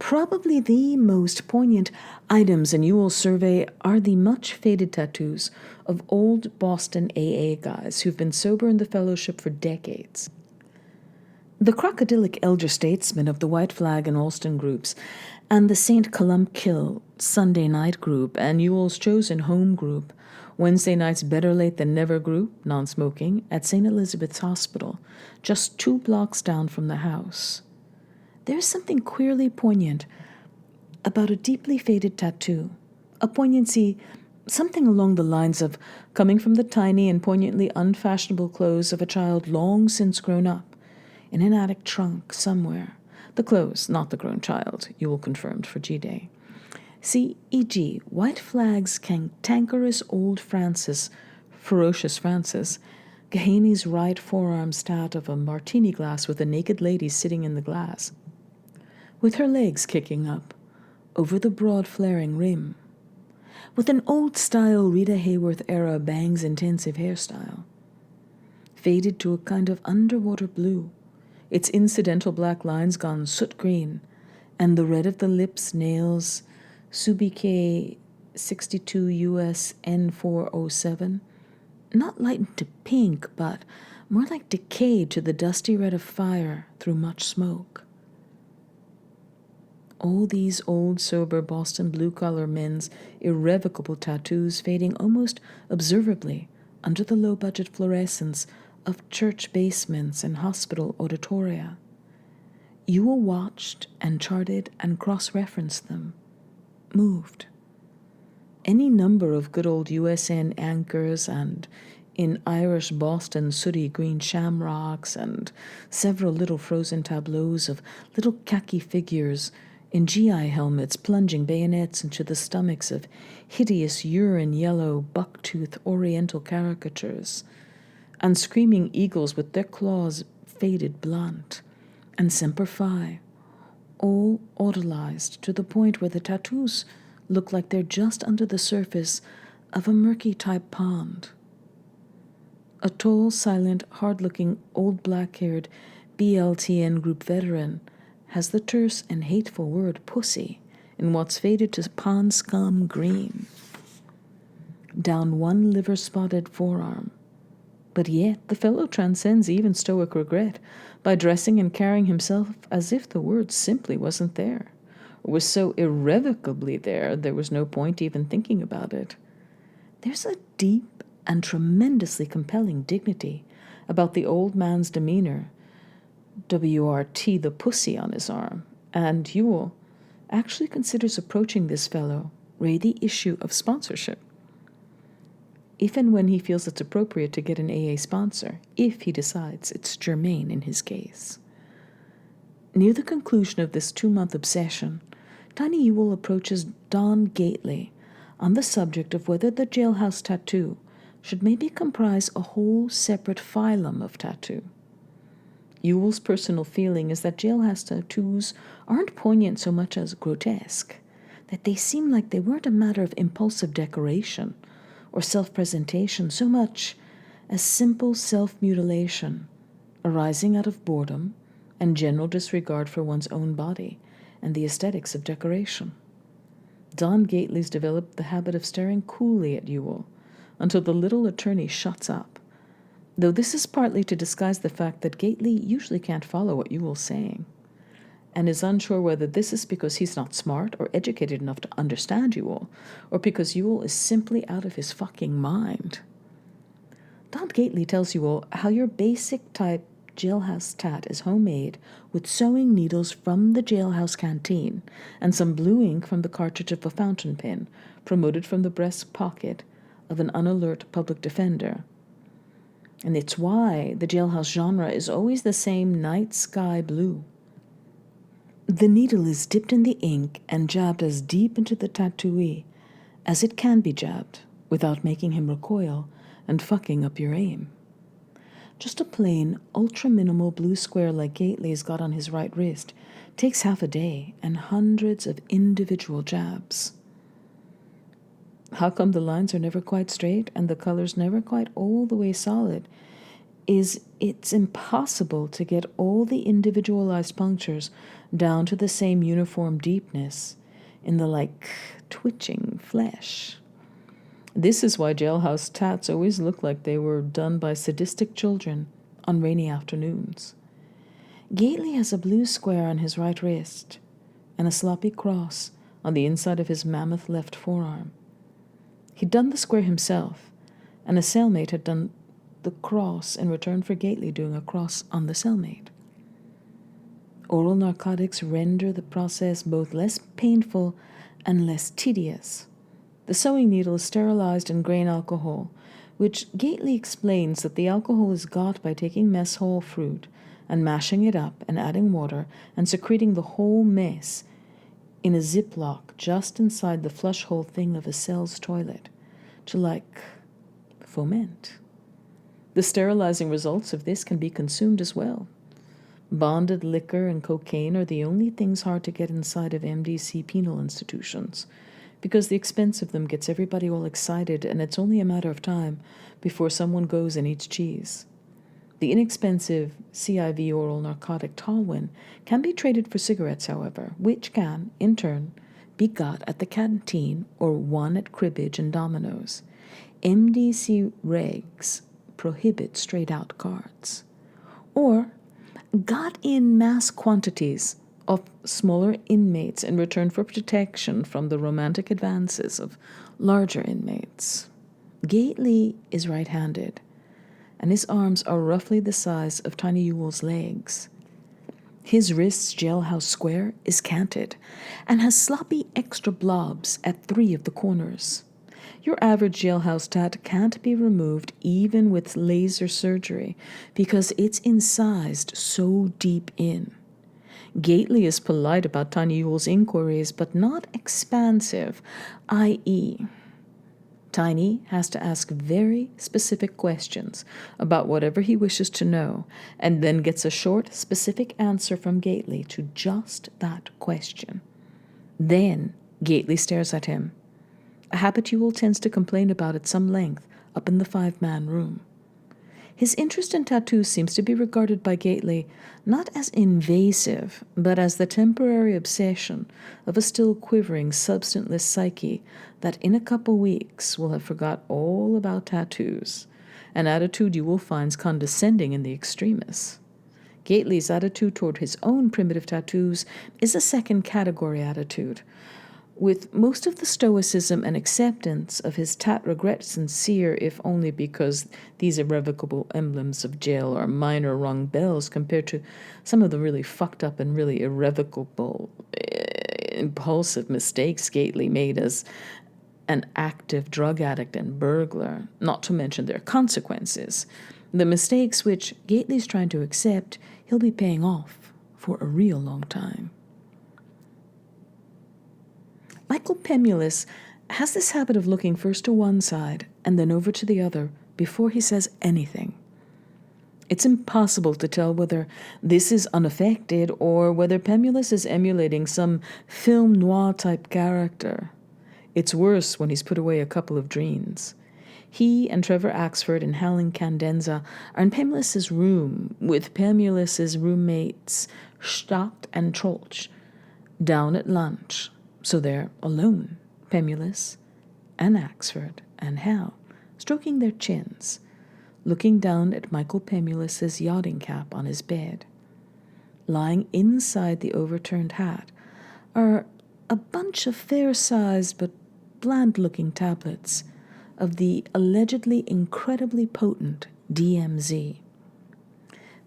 Probably the most poignant items in Ewell's survey are the much faded tattoos of old Boston AA guys who've been sober in the fellowship for decades. The crocodilic elder statesmen of the White Flag and Alston groups, and the St. Columkill Sunday night group, and Ewell's chosen home group, Wednesday night's Better Late Than Never group, non-smoking, at St. Elizabeth's Hospital, just 2 blocks down from the house. There's something queerly poignant about a deeply faded tattoo, a poignancy, something along the lines of coming from the tiny and poignantly unfashionable clothes of a child long since grown up, in an attic trunk somewhere. The clothes, not the grown child, Ewell confirmed for G-Day. See, e.g., White Flag's cantankerous old Francis, ferocious Francis, Gahaney's right forearm stat of a martini glass with a naked lady sitting in the glass, with her legs kicking up over the broad flaring rim, with an old-style Rita Hayworth-era bangs-intensive hairstyle, faded to a kind of underwater blue, its incidental black lines gone soot green, and the red of the lips, nails, Subique 62 US N407, not lightened to pink, but more like decayed to the dusty red of fire through much smoke. All these old, sober Boston blue-collar men's irrevocable tattoos fading almost observably under the low-budget fluorescence of church basements and hospital auditoria. Ewell watched and charted and cross-referenced them, moved. Any number of good old USN anchors and in Irish Boston sooty green shamrocks and several little frozen tableaus of little khaki figures in GI helmets plunging bayonets into the stomachs of hideous urine-yellow bucktooth oriental caricatures, and screaming eagles with their claws faded blunt, and Semper Fi, all autolized to the point where the tattoos look like they're just under the surface of a murky-type pond. A tall, silent, hard-looking, old black-haired BLTN group veteran has the terse and hateful word pussy in what's faded to pond scum green down one liver-spotted forearm. But yet the fellow transcends even stoic regret by dressing and carrying himself as if the word simply wasn't there, or was so irrevocably there was no point even thinking about it. There's a deep and tremendously compelling dignity about the old man's demeanor, WRT the pussy on his arm, and Ewell actually considers approaching this fellow re the issue of sponsorship. If and when he feels it's appropriate to get an AA sponsor, if he decides it's germane in his case. Near the conclusion of this 2-month obsession, Tiny Ewell approaches Don Gately on the subject of whether the jailhouse tattoo should maybe comprise a whole separate phylum of tattoo. Ewell's personal feeling is that jailhouse tattoos aren't poignant so much as grotesque, that they seem like they weren't a matter of impulsive decoration or self-presentation so much as simple self-mutilation arising out of boredom and general disregard for one's own body and the aesthetics of decoration. Don Gately's developed the habit of staring coolly at Ewell until the little attorney shuts up, though this is partly to disguise the fact that Gately usually can't follow what Ewell's saying, and is unsure whether this is because he's not smart or educated enough to understand Ewell, or because Ewell is simply out of his fucking mind. Don Gately tells Ewell how your basic type jailhouse tat is homemade with sewing needles from the jailhouse canteen and some blue ink from the cartridge of a fountain pen promoted from the breast pocket of an unalert public defender. And it's why the jailhouse genre is always the same night sky blue. The needle is dipped in the ink and jabbed as deep into the tattooee as it can be jabbed without making him recoil and fucking up your aim. Just a plain, ultra-minimal blue square like Gately's got on his right wrist takes half a day and hundreds of individual jabs. How come the lines are never quite straight and the colors never quite all the way solid is it's impossible to get all the individualized punctures down to the same uniform deepness in the, twitching flesh. This is why jailhouse tats always look like they were done by sadistic children on rainy afternoons. Gately has a blue square on his right wrist and a sloppy cross on the inside of his mammoth left forearm. He'd done the square himself, and a cellmate had done the cross in return for Gately doing a cross on the cellmate. Oral narcotics render the process both less painful and less tedious. The sewing needle is sterilized in grain alcohol, which Gately explains that the alcohol is got by taking mess hall fruit and mashing it up and adding water and secreting the whole mess in a ziplock just inside the flush hole thing of a cell's toilet to, foment. The sterilizing results of this can be consumed as well. Bonded liquor and cocaine are the only things hard to get inside of MDC penal institutions, because the expense of them gets everybody all excited, and it's only a matter of time before someone goes and eats cheese. The inexpensive CIV oral narcotic Talwin can be traded for cigarettes, however, which can, in turn, be got at the canteen or won at cribbage and dominoes. MDC regs prohibit straight-out cards. Or got in mass quantities of smaller inmates in return for protection from the romantic advances of larger inmates. Gately is right-handed, and his arms are roughly the size of Tiny Ewell's legs. His wrist's jailhouse square is canted and has sloppy extra blobs at 3 of the corners. Your average jailhouse tat can't be removed even with laser surgery because it's incised so deep in. Gately is polite about Tiny Ewell's inquiries, but not expansive, i.e., Tiny has to ask very specific questions about whatever he wishes to know, and then gets a short, specific answer from Gately to just that question. Then Gately stares at him, a habit Ewell tends to complain about at some length up in the 5-man room. His interest in tattoos seems to be regarded by Gately not as invasive, but as the temporary obsession of a still quivering, substanceless psyche that in a couple weeks will have forgot all about tattoos, an attitude Ewell finds condescending in the extremists. Gately's attitude toward his own primitive tattoos is a second-category attitude, with most of the stoicism and acceptance of his tat regret sincere, if only because these irrevocable emblems of jail are minor rung bells compared to some of the really fucked up and really irrevocable, impulsive mistakes Gately made as an active drug addict and burglar, not to mention their consequences. The mistakes which Gately's trying to accept, he'll be paying off for a real long time. Michael Pemulus has this habit of looking first to one side and then over to the other before he says anything. It's impossible to tell whether this is unaffected or whether Pemulus is emulating some film noir-type character. It's worse when he's put away a couple of dreams. He and Trevor Axford and Howling Candenza are in Pemulus's room with Pemulus's roommates Stott and Troeltsch down at lunch. So they're alone, Pemulus and Axford and Hal, stroking their chins, looking down at Michael Pemulus's yachting cap on his bed. Lying inside the overturned hat are a bunch of fair-sized but bland-looking tablets of the allegedly incredibly potent DMZ.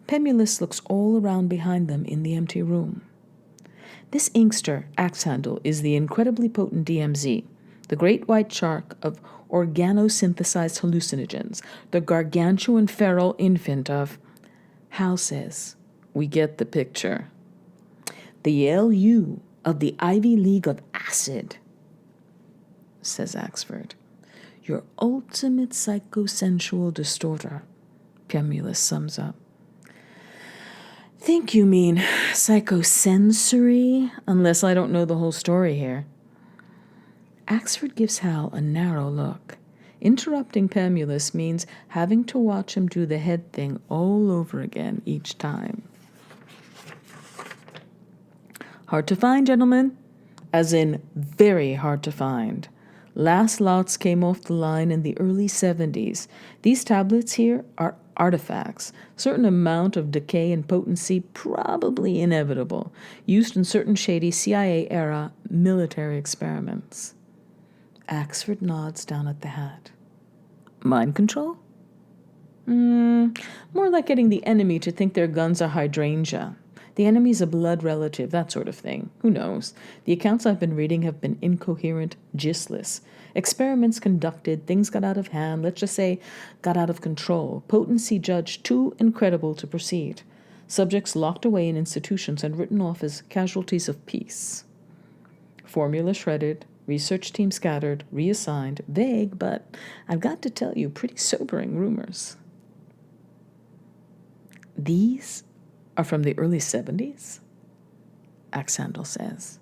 Pemulus looks all around behind them in the empty room. This inkster axe handle is the incredibly potent DMZ, the great white shark of organosynthesized hallucinogens, the gargantuan feral infant of... Hal says, "We get the picture. The LU of the Ivy League of Acid," says Axford. "Your ultimate psychosensual distorter," Pemulus sums up. Think you mean psychosensory, unless I don't know the whole story here. Axford gives Hal a narrow look. Interrupting Pemulus means having to watch him do the head thing all over again each time. Hard to find, gentlemen, as in very hard to find. Last lots came off the line in the early 70s. These tablets here are artifacts, certain amount of decay and potency probably inevitable, used in certain shady CIA-era military experiments. Axford nods down at the hat. Mind control? More like getting the enemy to think their guns are hydrangea. The enemy's a blood relative, that sort of thing. Who knows? The accounts I've been reading have been incoherent, gistless. Experiments conducted, things got out of hand, let's just say got out of control. Potency judged too incredible to proceed. Subjects locked away in institutions and written off as casualties of peace. Formula shredded, research team scattered, reassigned, vague, but I've got to tell you, pretty sobering rumors. These are from the early 70s? Axandel says.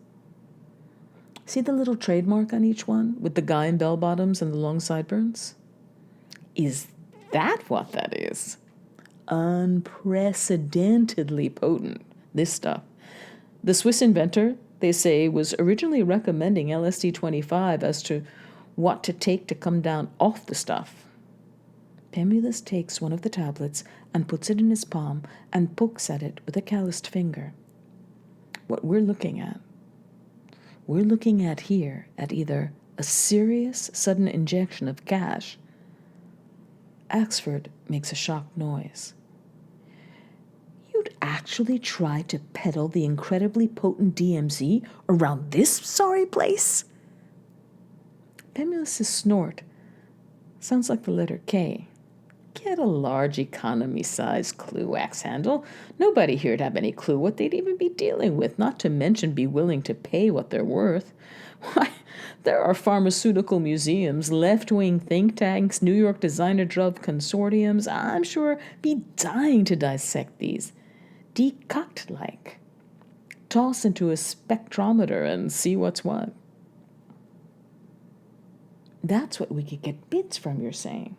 See the little trademark on each one, with the guy in bell-bottoms and the long sideburns? Is that what that is? Unprecedentedly potent, this stuff. The Swiss inventor, they say, was originally recommending LSD-25 as to what to take to come down off the stuff. Pemulus takes one of the tablets and puts it in his palm and pokes at it with a calloused finger. What we're looking at here at either a serious sudden injection of cash. Axford makes a shocked noise. You'd actually try to peddle the incredibly potent DMZ around this sorry place? Pemulus's snort sounds like the letter K. Get a large economy-sized clue, Axhandle. Nobody here'd have any clue what they'd even be dealing with, not to mention be willing to pay what they're worth. Why, there are pharmaceutical museums, left-wing think tanks, New York designer drug consortiums. I'm sure be dying to dissect these. Decoct-like. Toss into a spectrometer and see what's what. That's what we could get bids from, you're saying,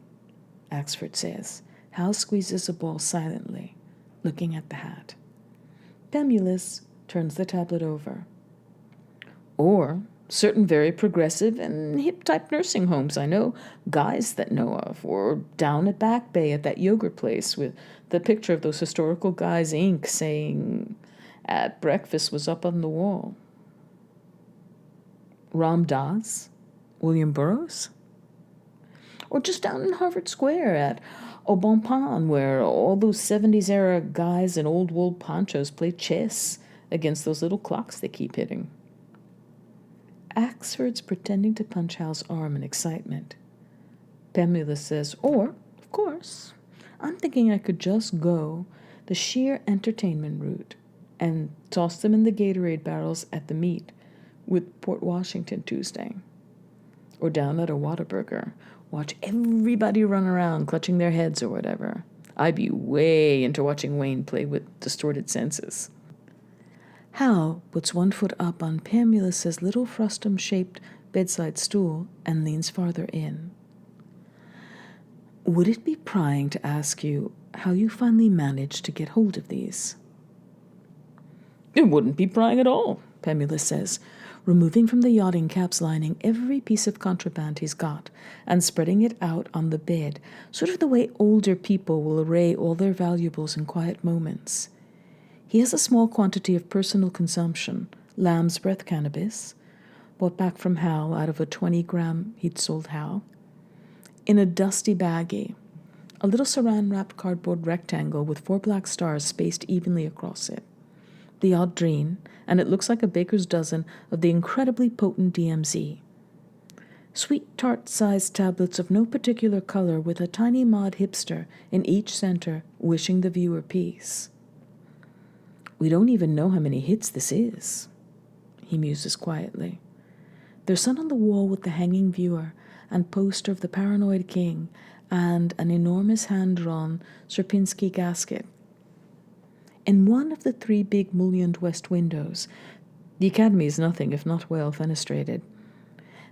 Axford says. Hal squeezes a ball silently, looking at the hat. Pemulus turns the tablet over. Or certain very progressive and hip-type nursing homes I know guys that know of, or down at Back Bay at that yogurt place with the picture of those historical guys' ink saying, "At breakfast" was up on the wall. Ram Dass? William Burroughs? Or just down in Harvard Square at Au Bon Pain, where all those 70s-era guys in old wool ponchos play chess against those little clocks they keep hitting. Axford's pretending to punch Hal's arm in excitement. Pemulus says, or, of course, I'm thinking I could just go the sheer entertainment route and toss them in the Gatorade barrels at the meet with Port Washington Tuesday. Or down at a Whataburger, watch everybody run around clutching their heads or whatever. I'd be way into watching Wayne play with distorted senses. Hal puts one foot up on Pemulus's little frustum-shaped bedside stool and leans farther in. Would it be prying to ask you how you finally managed to get hold of these? It wouldn't be prying at all, Pemulus says, removing from the yachting cap's lining every piece of contraband he's got and spreading it out on the bed, sort of the way older people will array all their valuables in quiet moments. He has a small quantity of personal consumption, lamb's breath cannabis, bought back from Hal out of a 20-gram he'd sold Hal, in a dusty baggie, a little saran-wrapped cardboard rectangle with 4 black stars spaced evenly across it. The odd dreen, and it looks like a baker's dozen of the incredibly potent DMZ. Sweet tart-sized tablets of no particular color with a tiny mod hipster in each center wishing the viewer peace. We don't even know how many hits this is, he muses quietly. There's sun on the wall with the hanging viewer and poster of the Paranoid King and an enormous hand-drawn Sierpinski gasket. In one of the 3 big mullioned west windows, the academy is nothing if not well fenestrated,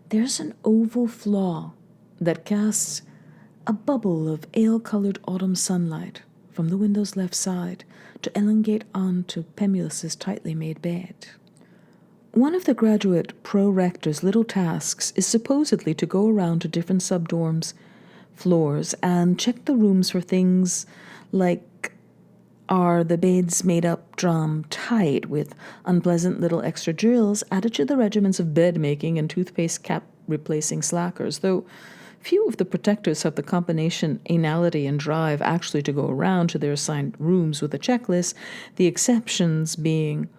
there's an oval flaw that casts a bubble of ale-colored autumn sunlight from the window's left side to elongate onto Pemulus's tightly made bed. One of the graduate pro-rector's little tasks is supposedly to go around to different subdorms' floors and check the rooms for things like, are the beds made up drum tight with unpleasant little extra drills added to the regimens of bed-making and toothpaste cap-replacing slackers, though few of the protectors have the combination anality and drive actually to go around to their assigned rooms with a checklist, the exceptions being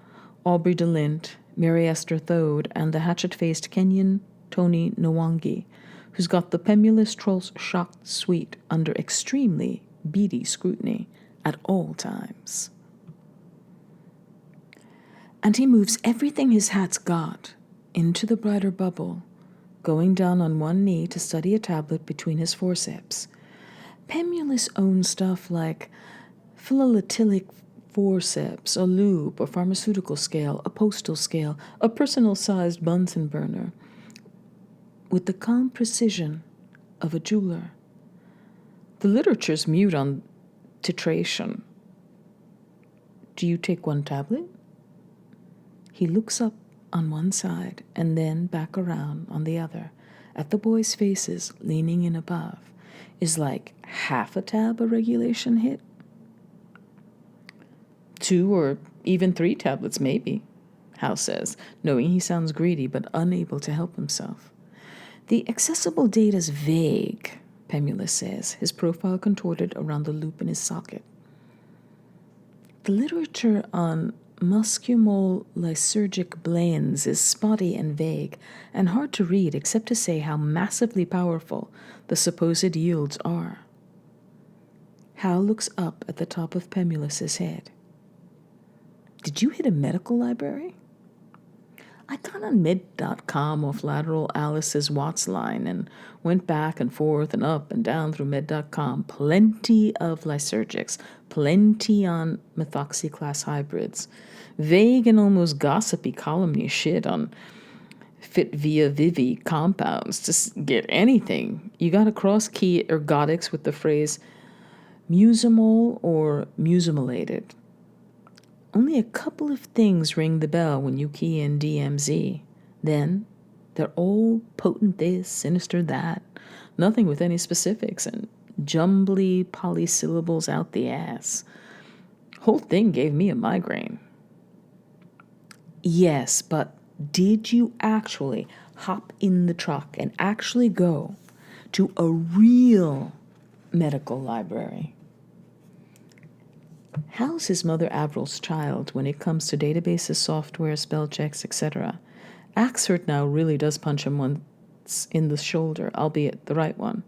Aubrey DeLint, Mary Esther Thode, and the hatchet-faced Kenyan Tony Nwangi, who's got the Pemulus Troll's shocked suite under extremely beady scrutiny at all times. And he moves everything his hat's got into the brighter bubble, going down on one knee to study a tablet between his forceps. Pemulus owns stuff like philatelic forceps, a loop, a pharmaceutical scale, a postal scale, a personal-sized Bunsen burner, with the calm precision of a jeweler. The literature's mute on titration. Do you take one tablet? He looks up on one side and then back around on the other at the boys' faces leaning in above. Is like half a tab a regulation hit? 2 or even 3 tablets maybe, Hal says, knowing he sounds greedy but unable to help himself. The accessible data's vague, Pemulus says, his profile contorted around the loop in his socket. The literature on muscimol lysergic blends is spotty and vague and hard to read except to say how massively powerful the supposed yields are. Hal looks up at the top of Pemulus's head. Did you hit a medical library? I got on med.com off lateral Alice's Watts line and went back and forth and up and down through med.com. Plenty of lysergics, plenty on methoxy-class hybrids. Vague and almost gossipy columny shit on fit via vivi compounds. Just get anything. You got to cross-key ergotics with the phrase musimol or musimolated. Only a couple of things ring the bell when you key in DMZ. Then they're all potent this, sinister that, nothing with any specifics, and jumbly polysyllables out the ass. Whole thing gave me a migraine. Yes, but did you actually hop in the truck and actually go to a real medical library? Hal's his mother Avril's child when it comes to databases, software, spell checks, etc. Axford now really does punch him once in the shoulder, albeit the right one.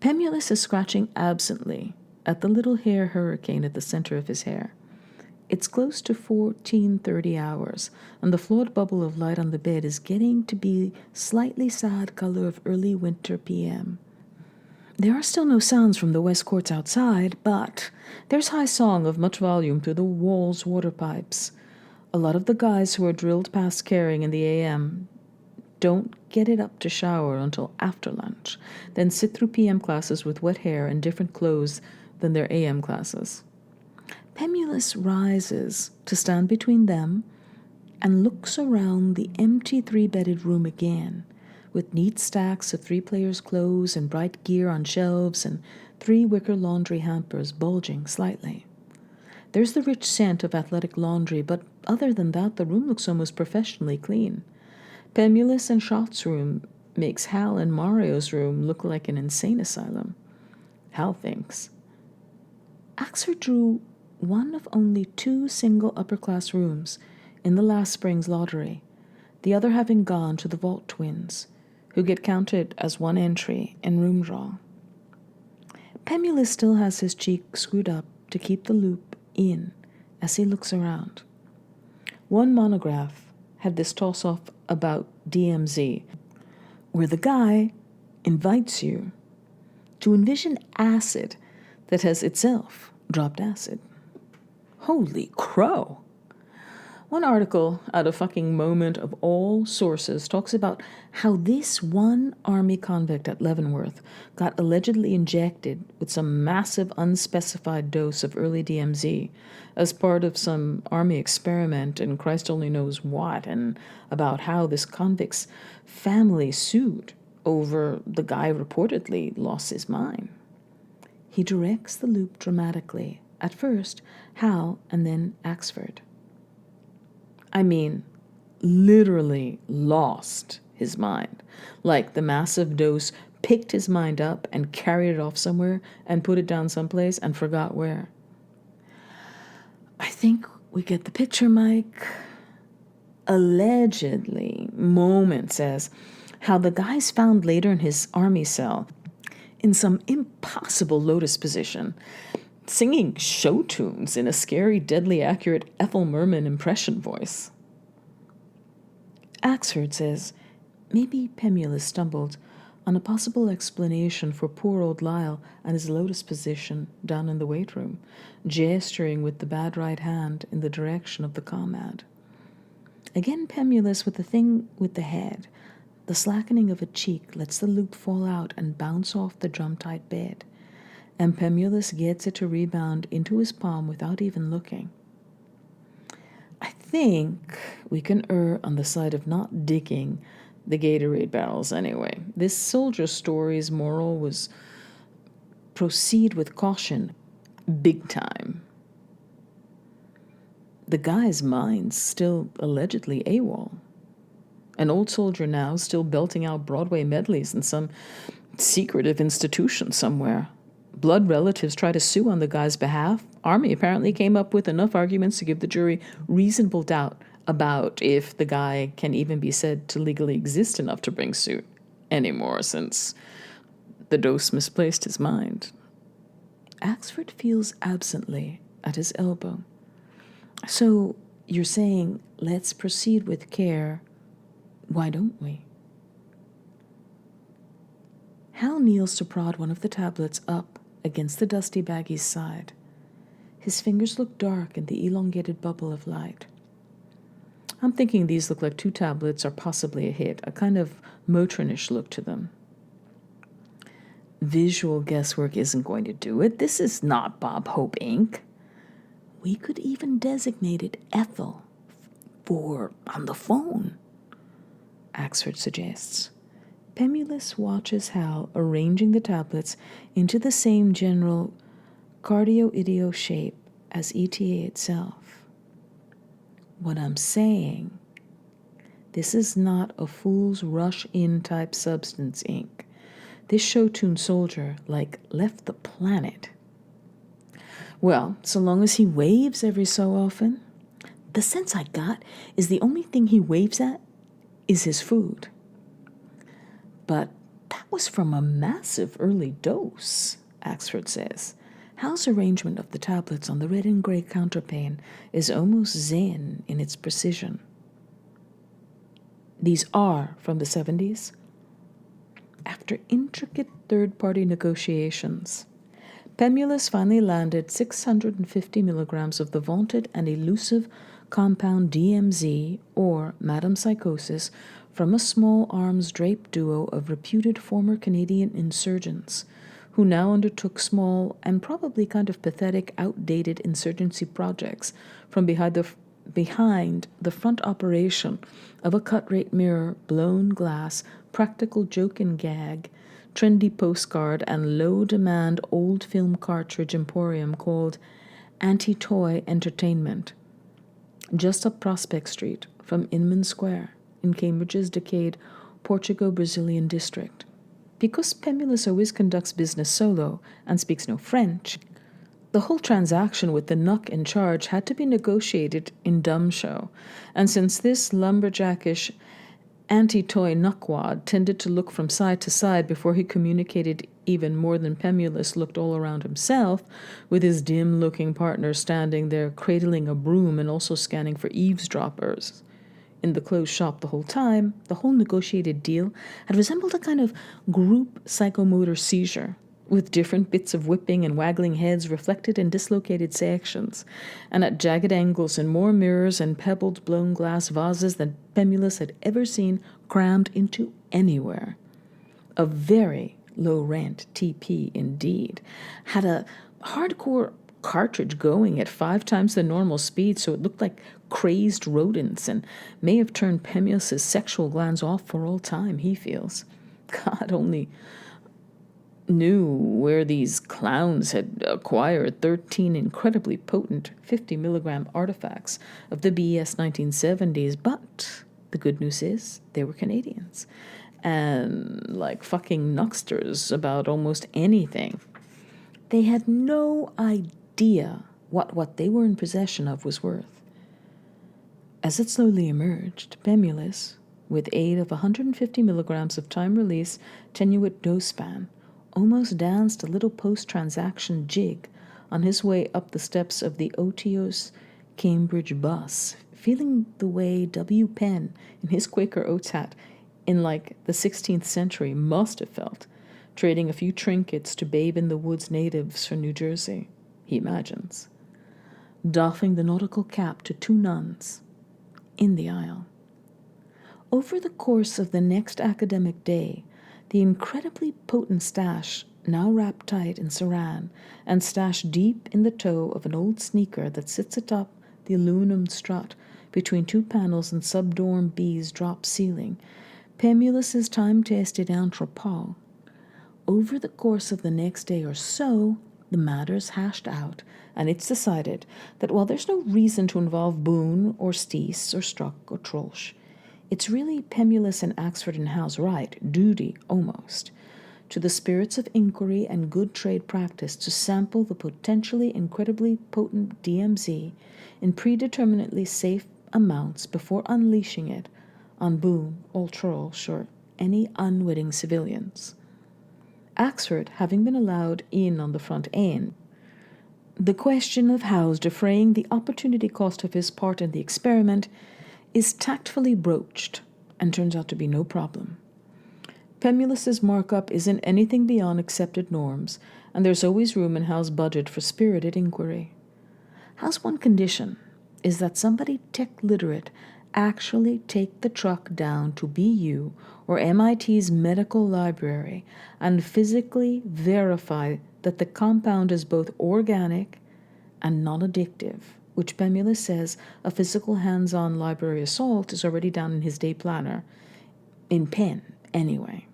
Pemulus is scratching absently at the little hair hurricane at the center of his hair. It's close to 14:30 hours, and the flawed bubble of light on the bed is getting to be slightly sad color of early winter PM. There are still no sounds from the west courts outside, but there's high song of much volume through the walls' water pipes. A lot of the guys who are drilled past caring in the AM don't get it up to shower until after lunch, then sit through PM classes with wet hair and different clothes than their AM classes. Pemulus rises to stand between them and looks around the empty 3-bedded room again, with neat stacks of 3 players' clothes and bright gear on shelves and 3 wicker laundry hampers bulging slightly. There's the rich scent of athletic laundry, but other than that, the room looks almost professionally clean. Pemulus and Shot's room makes Hal and Mario's room look like an insane asylum. Hal thinks. Axford drew one of only 2 single upper-class rooms in the last spring's lottery, the other having gone to the Vault twins, who get counted as one entry in room draw. Pemulus still has his cheek screwed up to keep the loop in as he looks around. One monograph had this toss-off about DMZ, where the guy invites you to envision acid that has itself dropped acid. Holy crow! One article out of fucking Moment of all sources talks about how this one army convict at Leavenworth got allegedly injected with some massive unspecified dose of early DMZ as part of some army experiment and Christ only knows what, and about how this convict's family sued over the guy reportedly lost his mind. He directs the loop dramatically. At first, Hal and then Axford. I mean, literally lost his mind. Like the massive dose picked his mind up and carried it off somewhere and put it down someplace and forgot where. I think we get the picture, Mike. Allegedly, Moment says how the guy's found later in his army cell in some impossible lotus position, singing show tunes in a scary, deadly accurate Ethel Merman impression voice. Axford says maybe Pemulus stumbled on a possible explanation for poor old Lyle and his lotus position down in the weight room, gesturing with the bad right hand in the direction of the comrade. Again, Pemulus with the thing with the head. The slackening of a cheek lets the loop fall out and bounce off the drum-tight bed, and Pemulus gets it to rebound into his palm without even looking. I think we can err on the side of not digging the Gatorade barrels anyway. This soldier story's moral was proceed with caution, big time. The guy's mind's still allegedly AWOL. An old soldier now, still belting out Broadway medleys in some secretive institution somewhere. Blood relatives try to sue on the guy's behalf. Army apparently came up with enough arguments to give the jury reasonable doubt about if the guy can even be said to legally exist enough to bring suit anymore, since the dose misplaced his mind. Axford feels absently at his elbow. So you're saying, let's proceed with care. Why don't we? Hal kneels to prod one of the tablets up against the dusty baggie's side. His fingers look dark in the elongated bubble of light. I'm thinking these look like 2 tablets or possibly a hit, a kind of Motrinish look to them. Visual guesswork isn't going to do it. This is not Bob Hope Inc. We could even designate it Ethel for on the phone, Axford suggests. Pemulus watches Hal arranging the tablets into the same general cardio-ideo shape as ETA itself. What I'm saying, this is not a fool's rush-in type substance, Inc. This show-tuned soldier, left the planet. Well, so long as he waves every so often. The sense I got is the only thing he waves at is his food. But that was from a massive early dose, Axford says. Hal's arrangement of the tablets on the red and gray counterpane is almost zen in its precision. These are from the 70s. After intricate third-party negotiations, Pemulus finally landed 650 milligrams of the vaunted and elusive compound DMZ, or Madam Psychosis, from a small arms draped duo of reputed former Canadian insurgents, who now undertook small and probably kind of pathetic, outdated insurgency projects from behind the front operation of a cut-rate mirror, blown glass, practical joke and gag, trendy postcard, and low-demand old film cartridge emporium called Anti-Toy Entertainment, just up Prospect Street from Inman Square in Cambridge's decayed Portugo-Brazilian district. Because Pemulus always conducts business solo and speaks no French, the whole transaction with the knuck in charge had to be negotiated in dumb show, and since this lumberjackish anti-toy knuckwad tended to look from side to side before he communicated even more than Pemulus looked all around himself, with his dim-looking partner standing there cradling a broom and also scanning for eavesdroppers in the closed shop the whole time, the whole negotiated deal had resembled a kind of group psychomotor seizure, with different bits of whipping and waggling heads reflected in dislocated sections, and at jagged angles and more mirrors and pebbled blown glass vases than Pemulus had ever seen crammed into anywhere. A very low-rent TP indeed, had a hardcore cartridge going at 5 times the normal speed, so it looked like crazed rodents and may have turned Pemulus's sexual glands off for all time, he feels. God only knew where these clowns had acquired 13 incredibly potent 50-milligram artifacts of the BS 1970s, but the good news is they were Canadians, and like fucking nuxters about almost anything. They had no idea what they were in possession of was worth. As it slowly emerged, Pemulus, with aid of 150 milligrams of time-release tenuate dose span, almost danced a little post-transaction jig on his way up the steps of the Otios Cambridge bus, feeling the way W. Penn in his Quaker Oats hat in like the 16th century must have felt, trading a few trinkets to babe-in-the-woods natives for New Jersey, he imagines, doffing the nautical cap to 2 nuns in the aisle. Over the course of the next academic day, the incredibly potent stash, now wrapped tight in saran and stashed deep in the toe of an old sneaker that sits atop the aluminum strut between 2 panels in Subdorm B's drop ceiling, Pemulus's time-tested entrepot. Over the course of the next day or so, the matter's hashed out, and it's decided that while there's no reason to involve Boone or Steese or Struck or Trolsch, it's really Pemulus and Axford and Howe's right, duty almost, to the spirits of inquiry and good trade practice to sample the potentially incredibly potent DMZ in predeterminately safe amounts before unleashing it on Boone or Trolsch or any unwitting civilians. Axford having been allowed in on the front end, the question of Howe's defraying the opportunity cost of his part in the experiment is tactfully broached and turns out to be no problem. Pemulus's markup isn't anything beyond accepted norms, and there's always room in Howe's budget for spirited inquiry. Howe's one condition is that somebody tech-literate actually take the truck down to BU or MIT's medical library and physically verify that the compound is both organic and non-addictive, which Pemulus says a physical hands-on library assault is already down in his day planner, in pen anyway.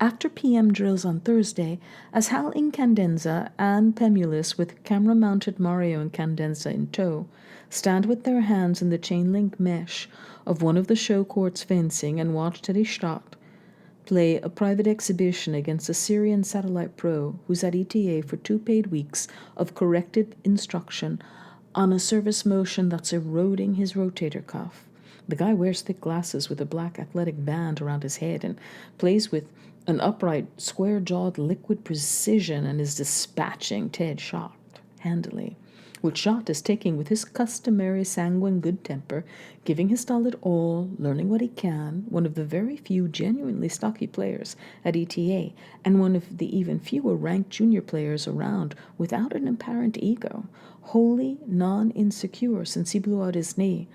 After PM drills on Thursday, as Hal Incandenza and Pemulus, with camera-mounted Mario and Candenza in tow, stand with their hands in the chain-link mesh of one of the show court's fencing and watch Teddy Stott play a private exhibition against a Syrian satellite pro who's at ETA for 2 paid weeks of corrected instruction on a service motion that's eroding his rotator cuff. The guy wears thick glasses with a black athletic band around his head and plays with an upright, square-jawed liquid precision and is dispatching Ted Stott handily, which Stott is taking with his customary sanguine good temper, giving his style it all, learning what he can, one of the very few genuinely stocky players at ETA, and one of the even fewer ranked junior players around without an apparent ego, wholly non-insecure since he blew out his knee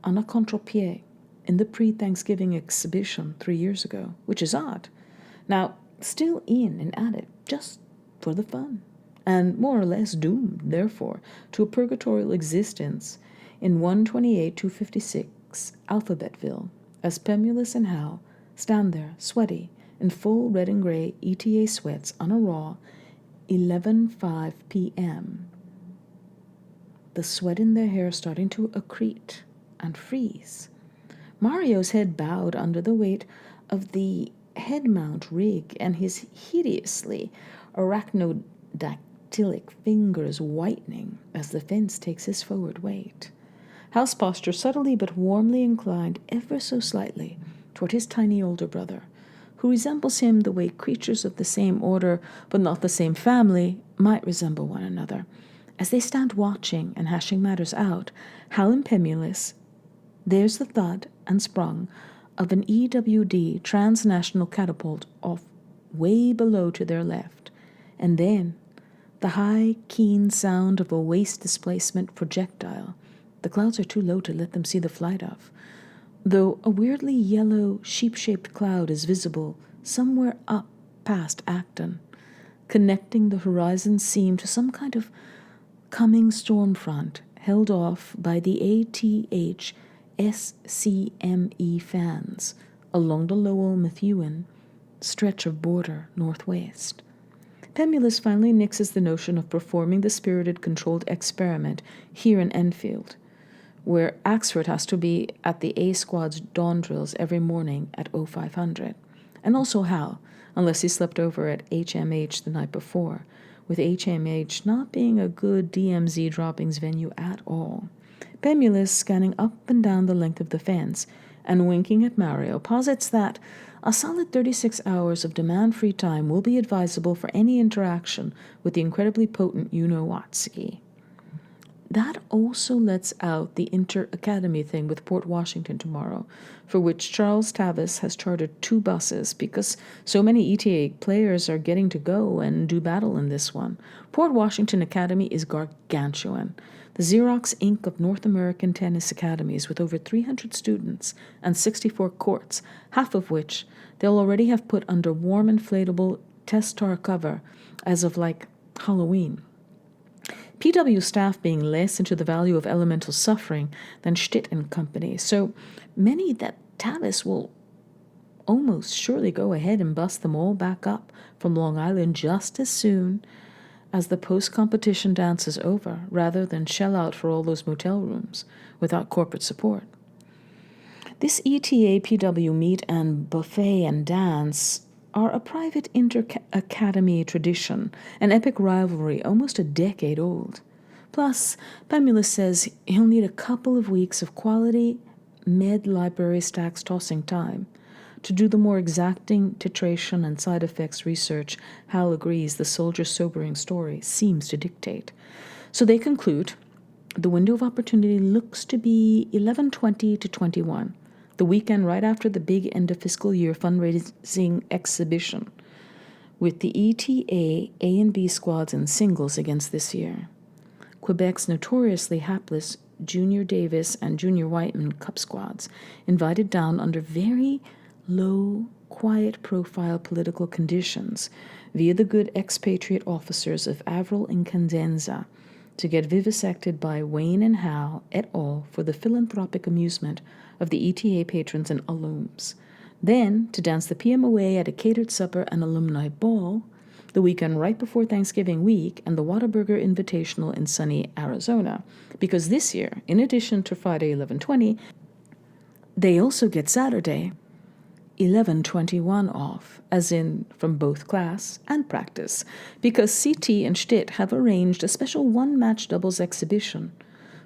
on a contre-pied in the pre-Thanksgiving exhibition 3 years ago, which is odd. Now, still in and at it, just for the fun, and more or less doomed, therefore, to a purgatorial existence in 128-256 Alphabetville, as Pemulus and Howe stand there, sweaty, in full red and gray ETA sweats on a raw 11:05 p.m., the sweat in their hair starting to accrete and freeze. Mario's head bowed under the weight of the head-mount rig and his hideously arachnodactylic fingers whitening as the fence takes his forward weight. Howe's posture subtly but warmly inclined ever so slightly toward his tiny older brother, who resembles him the way creatures of the same order but not the same family might resemble one another. As they stand watching and hashing matters out, Hal and Pemulus, there's the thud and sprung of an EWD transnational catapult off way below to their left. And then the high, keen sound of a waste displacement projectile. The clouds are too low to let them see the flight of, though a weirdly yellow, sheep-shaped cloud is visible somewhere up past Acton, connecting the horizon seam to some kind of coming storm front held off by the ATH SCME fans along the Lowell-Methuen stretch of border northwest. Pemulus finally nixes the notion of performing the spirited controlled experiment here in Enfield, where Axford has to be at the A Squad's dawn drills every morning at 0500, and also Hal, unless he slept over at HMH the night before, with HMH not being a good DMZ droppings venue at all. Pemulus, scanning up and down the length of the fence and winking at Mario, posits that a solid 36 hours of demand-free time will be advisable for any interaction with the incredibly potent you-know-what ski. That also lets out the inter-academy thing with Port Washington tomorrow, for which Charles Tavis has chartered 2 buses because so many ETA players are getting to go and do battle in this one. Port Washington Academy is gargantuan, the Xerox Inc. of North American tennis academies, with over 300 students and 64 courts, half of which they'll already have put under warm inflatable Testar cover as of like Halloween. PW staff being less into the value of elemental suffering than Stitt and Company, so many that Tavis will almost surely go ahead and bust them all back up from Long Island just as soon as the post-competition dance is over, rather than shell out for all those motel rooms without corporate support. This ETA PW meet and buffet and dance are a private inter-academy tradition, an epic rivalry almost a decade old. Plus, Pemulus says he'll need a couple of weeks of quality med-library stacks tossing time to do the more exacting titration and side effects research Hal agrees the soldier's sobering story seems to dictate. So they conclude the window of opportunity looks to be 11/20 to 21, the weekend right after the big end of fiscal year fundraising exhibition, with the ETA A and B squads in singles against this year. Quebec's notoriously hapless Junior Davis and Junior Whiteman Cup squads, invited down under very low, quiet-profile political conditions via the good expatriate officers of Avril and Candenza, to get vivisected by Wayne and Hal et al. For the philanthropic amusement of the ETA patrons and alums. Then to dance the PM away at a catered supper and alumni ball the weekend right before Thanksgiving week and the Whataburger Invitational in sunny Arizona, because this year, in addition to Friday 11/20, they also get Saturday 11/21 off, as in from both class and practice, because CT and Stitt have arranged a special one-match doubles exhibition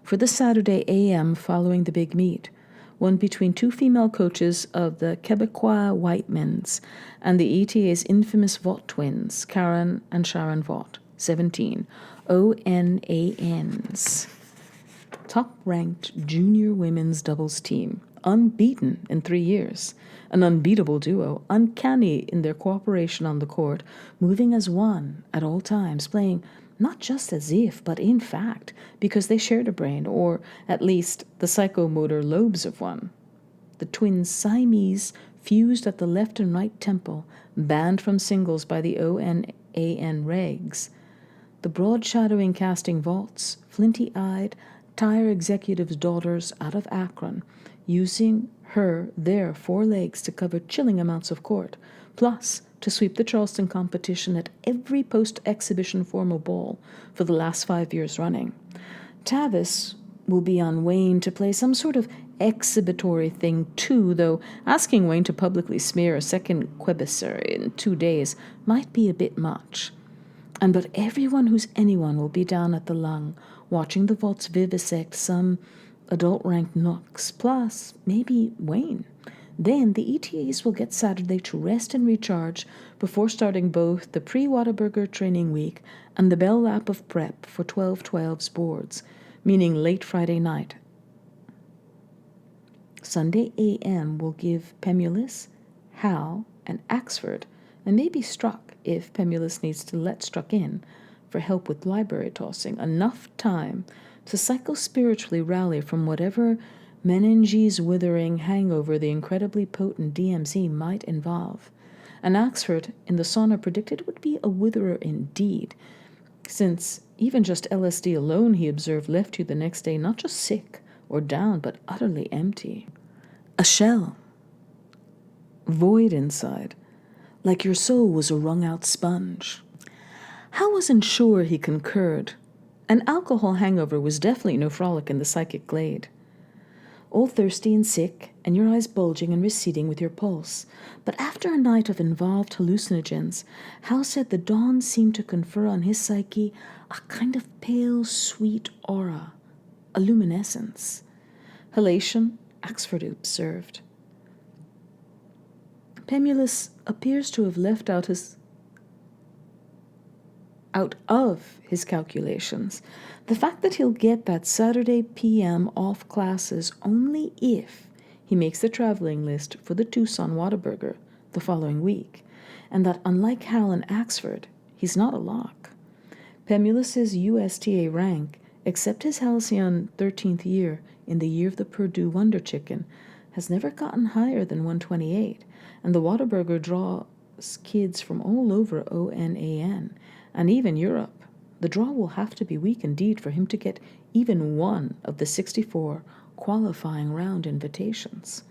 for the Saturday AM following the big meet, one between 2 female coaches of the Quebecois Whitemans and the ETA's infamous Vaught twins, Karen and Sharon Vaught, 17, ONANs. Top-ranked junior women's doubles team, unbeaten in 3 years, an unbeatable duo, uncanny in their cooperation on the court, moving as one at all times, playing not just as if, but in fact, because they shared a brain, or at least the psychomotor lobes of one. The twins Siamese fused at the left and right temple, banned from singles by the ONAN regs. The broad-shadowing casting vaults, flinty-eyed, tire executives' daughters out of Akron, using their 4 legs to cover chilling amounts of court, plus to sweep the Charleston competition at every post-exhibition formal ball for the last 5 years running. Tavis will be on Wayne to play some sort of exhibitory thing too, though asking Wayne to publicly smear a second Quebecer in 2 days might be a bit much. But everyone who's anyone will be down at the Lung, watching the vaults vivisect some adult-ranked nooks, plus maybe Wayne. Then the ETAs will get Saturday to rest and recharge before starting both the pre-Whataburger training week and the bell lap of prep for 12/12's boards, meaning late Friday night. Sunday AM will give Pemulus, Hal, and Axford and may be struck, if Pemulus needs to let struck in for help with library tossing, enough time to psycho-spiritually rally from whatever meninges withering hangover the incredibly potent DMZ might involve. And Axford in the sauna predicted would be a witherer indeed, since even just LSD alone, he observed, left you the next day not just sick or down, but utterly empty. A shell. Void inside, like your soul was a wrung-out sponge. Hal wasn't sure he concurred. An alcohol hangover was definitely no frolic in the psychic glade. All thirsty and sick, and your eyes bulging and receding with your pulse. But after a night of involved hallucinogens, Hal said the dawn seemed to confer on his psyche a kind of pale, sweet aura, a luminescence. Halation, Axford observed. Pemulus appears to have left out of his calculations the fact that he'll get that Saturday p.m. off classes only if he makes the traveling list for the Tucson Whataburger the following week, and that unlike Hal and Axford, he's not a lock. Pemulus's USTA rank, except his halcyon 13th year in the year of the Purdue Wonder Chicken, has never gotten higher than 128, and the Whataburger draws kids from all over ONAN, and even Europe. The draw will have to be weak indeed for him to get even one of the 64 qualifying round invitations.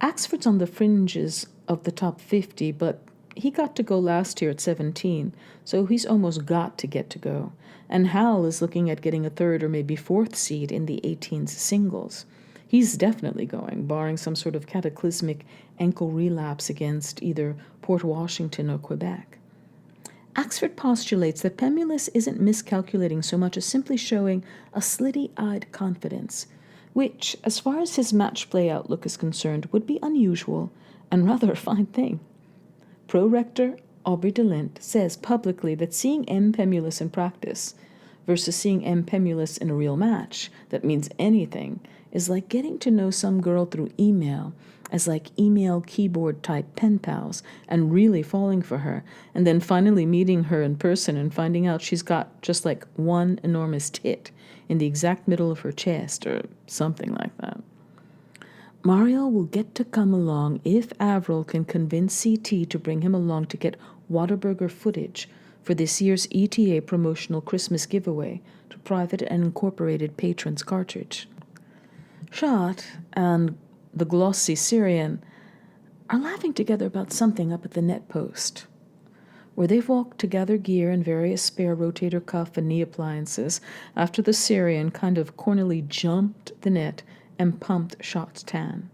Axford's on the fringes of the top 50, but he got to go last year at 17, so he's almost got to get to go. And Hal is looking at getting a third or maybe fourth seed in the 18s singles. He's definitely going, barring some sort of cataclysmic ankle relapse against either Port Washington or Quebec. Axford postulates that Pemulus isn't miscalculating so much as simply showing a slitty-eyed confidence, which, as far as his match play outlook is concerned, would be unusual and rather a fine thing. Pro-Rector Aubrey DeLint says publicly that seeing M. Pemulus in practice versus seeing M. Pemulus in a real match that means anything is like getting to know some girl through email as like email keyboard type pen pals and really falling for her, and then finally meeting her in person and finding out she's got just like one enormous tit in the exact middle of her chest or something like that. Mario will get to come along if Avril can convince CT to bring him along to get Whataburger footage for this year's ETA promotional Christmas giveaway to private and incorporated patrons cartridge. Shot and the glossy Syrian are laughing together about something up at the net post, where they've walked to gather gear and various spare rotator cuff and knee appliances after the Syrian kind of cornily jumped the net and pumped Shot's tan.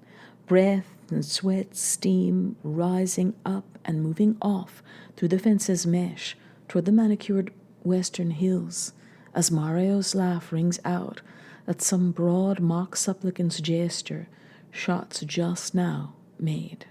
Breath and sweat, steam rising up and moving off through the fence's mesh toward the manicured western hills as Mario's laugh rings out at some broad mock supplicant's gesture Shot's just now made.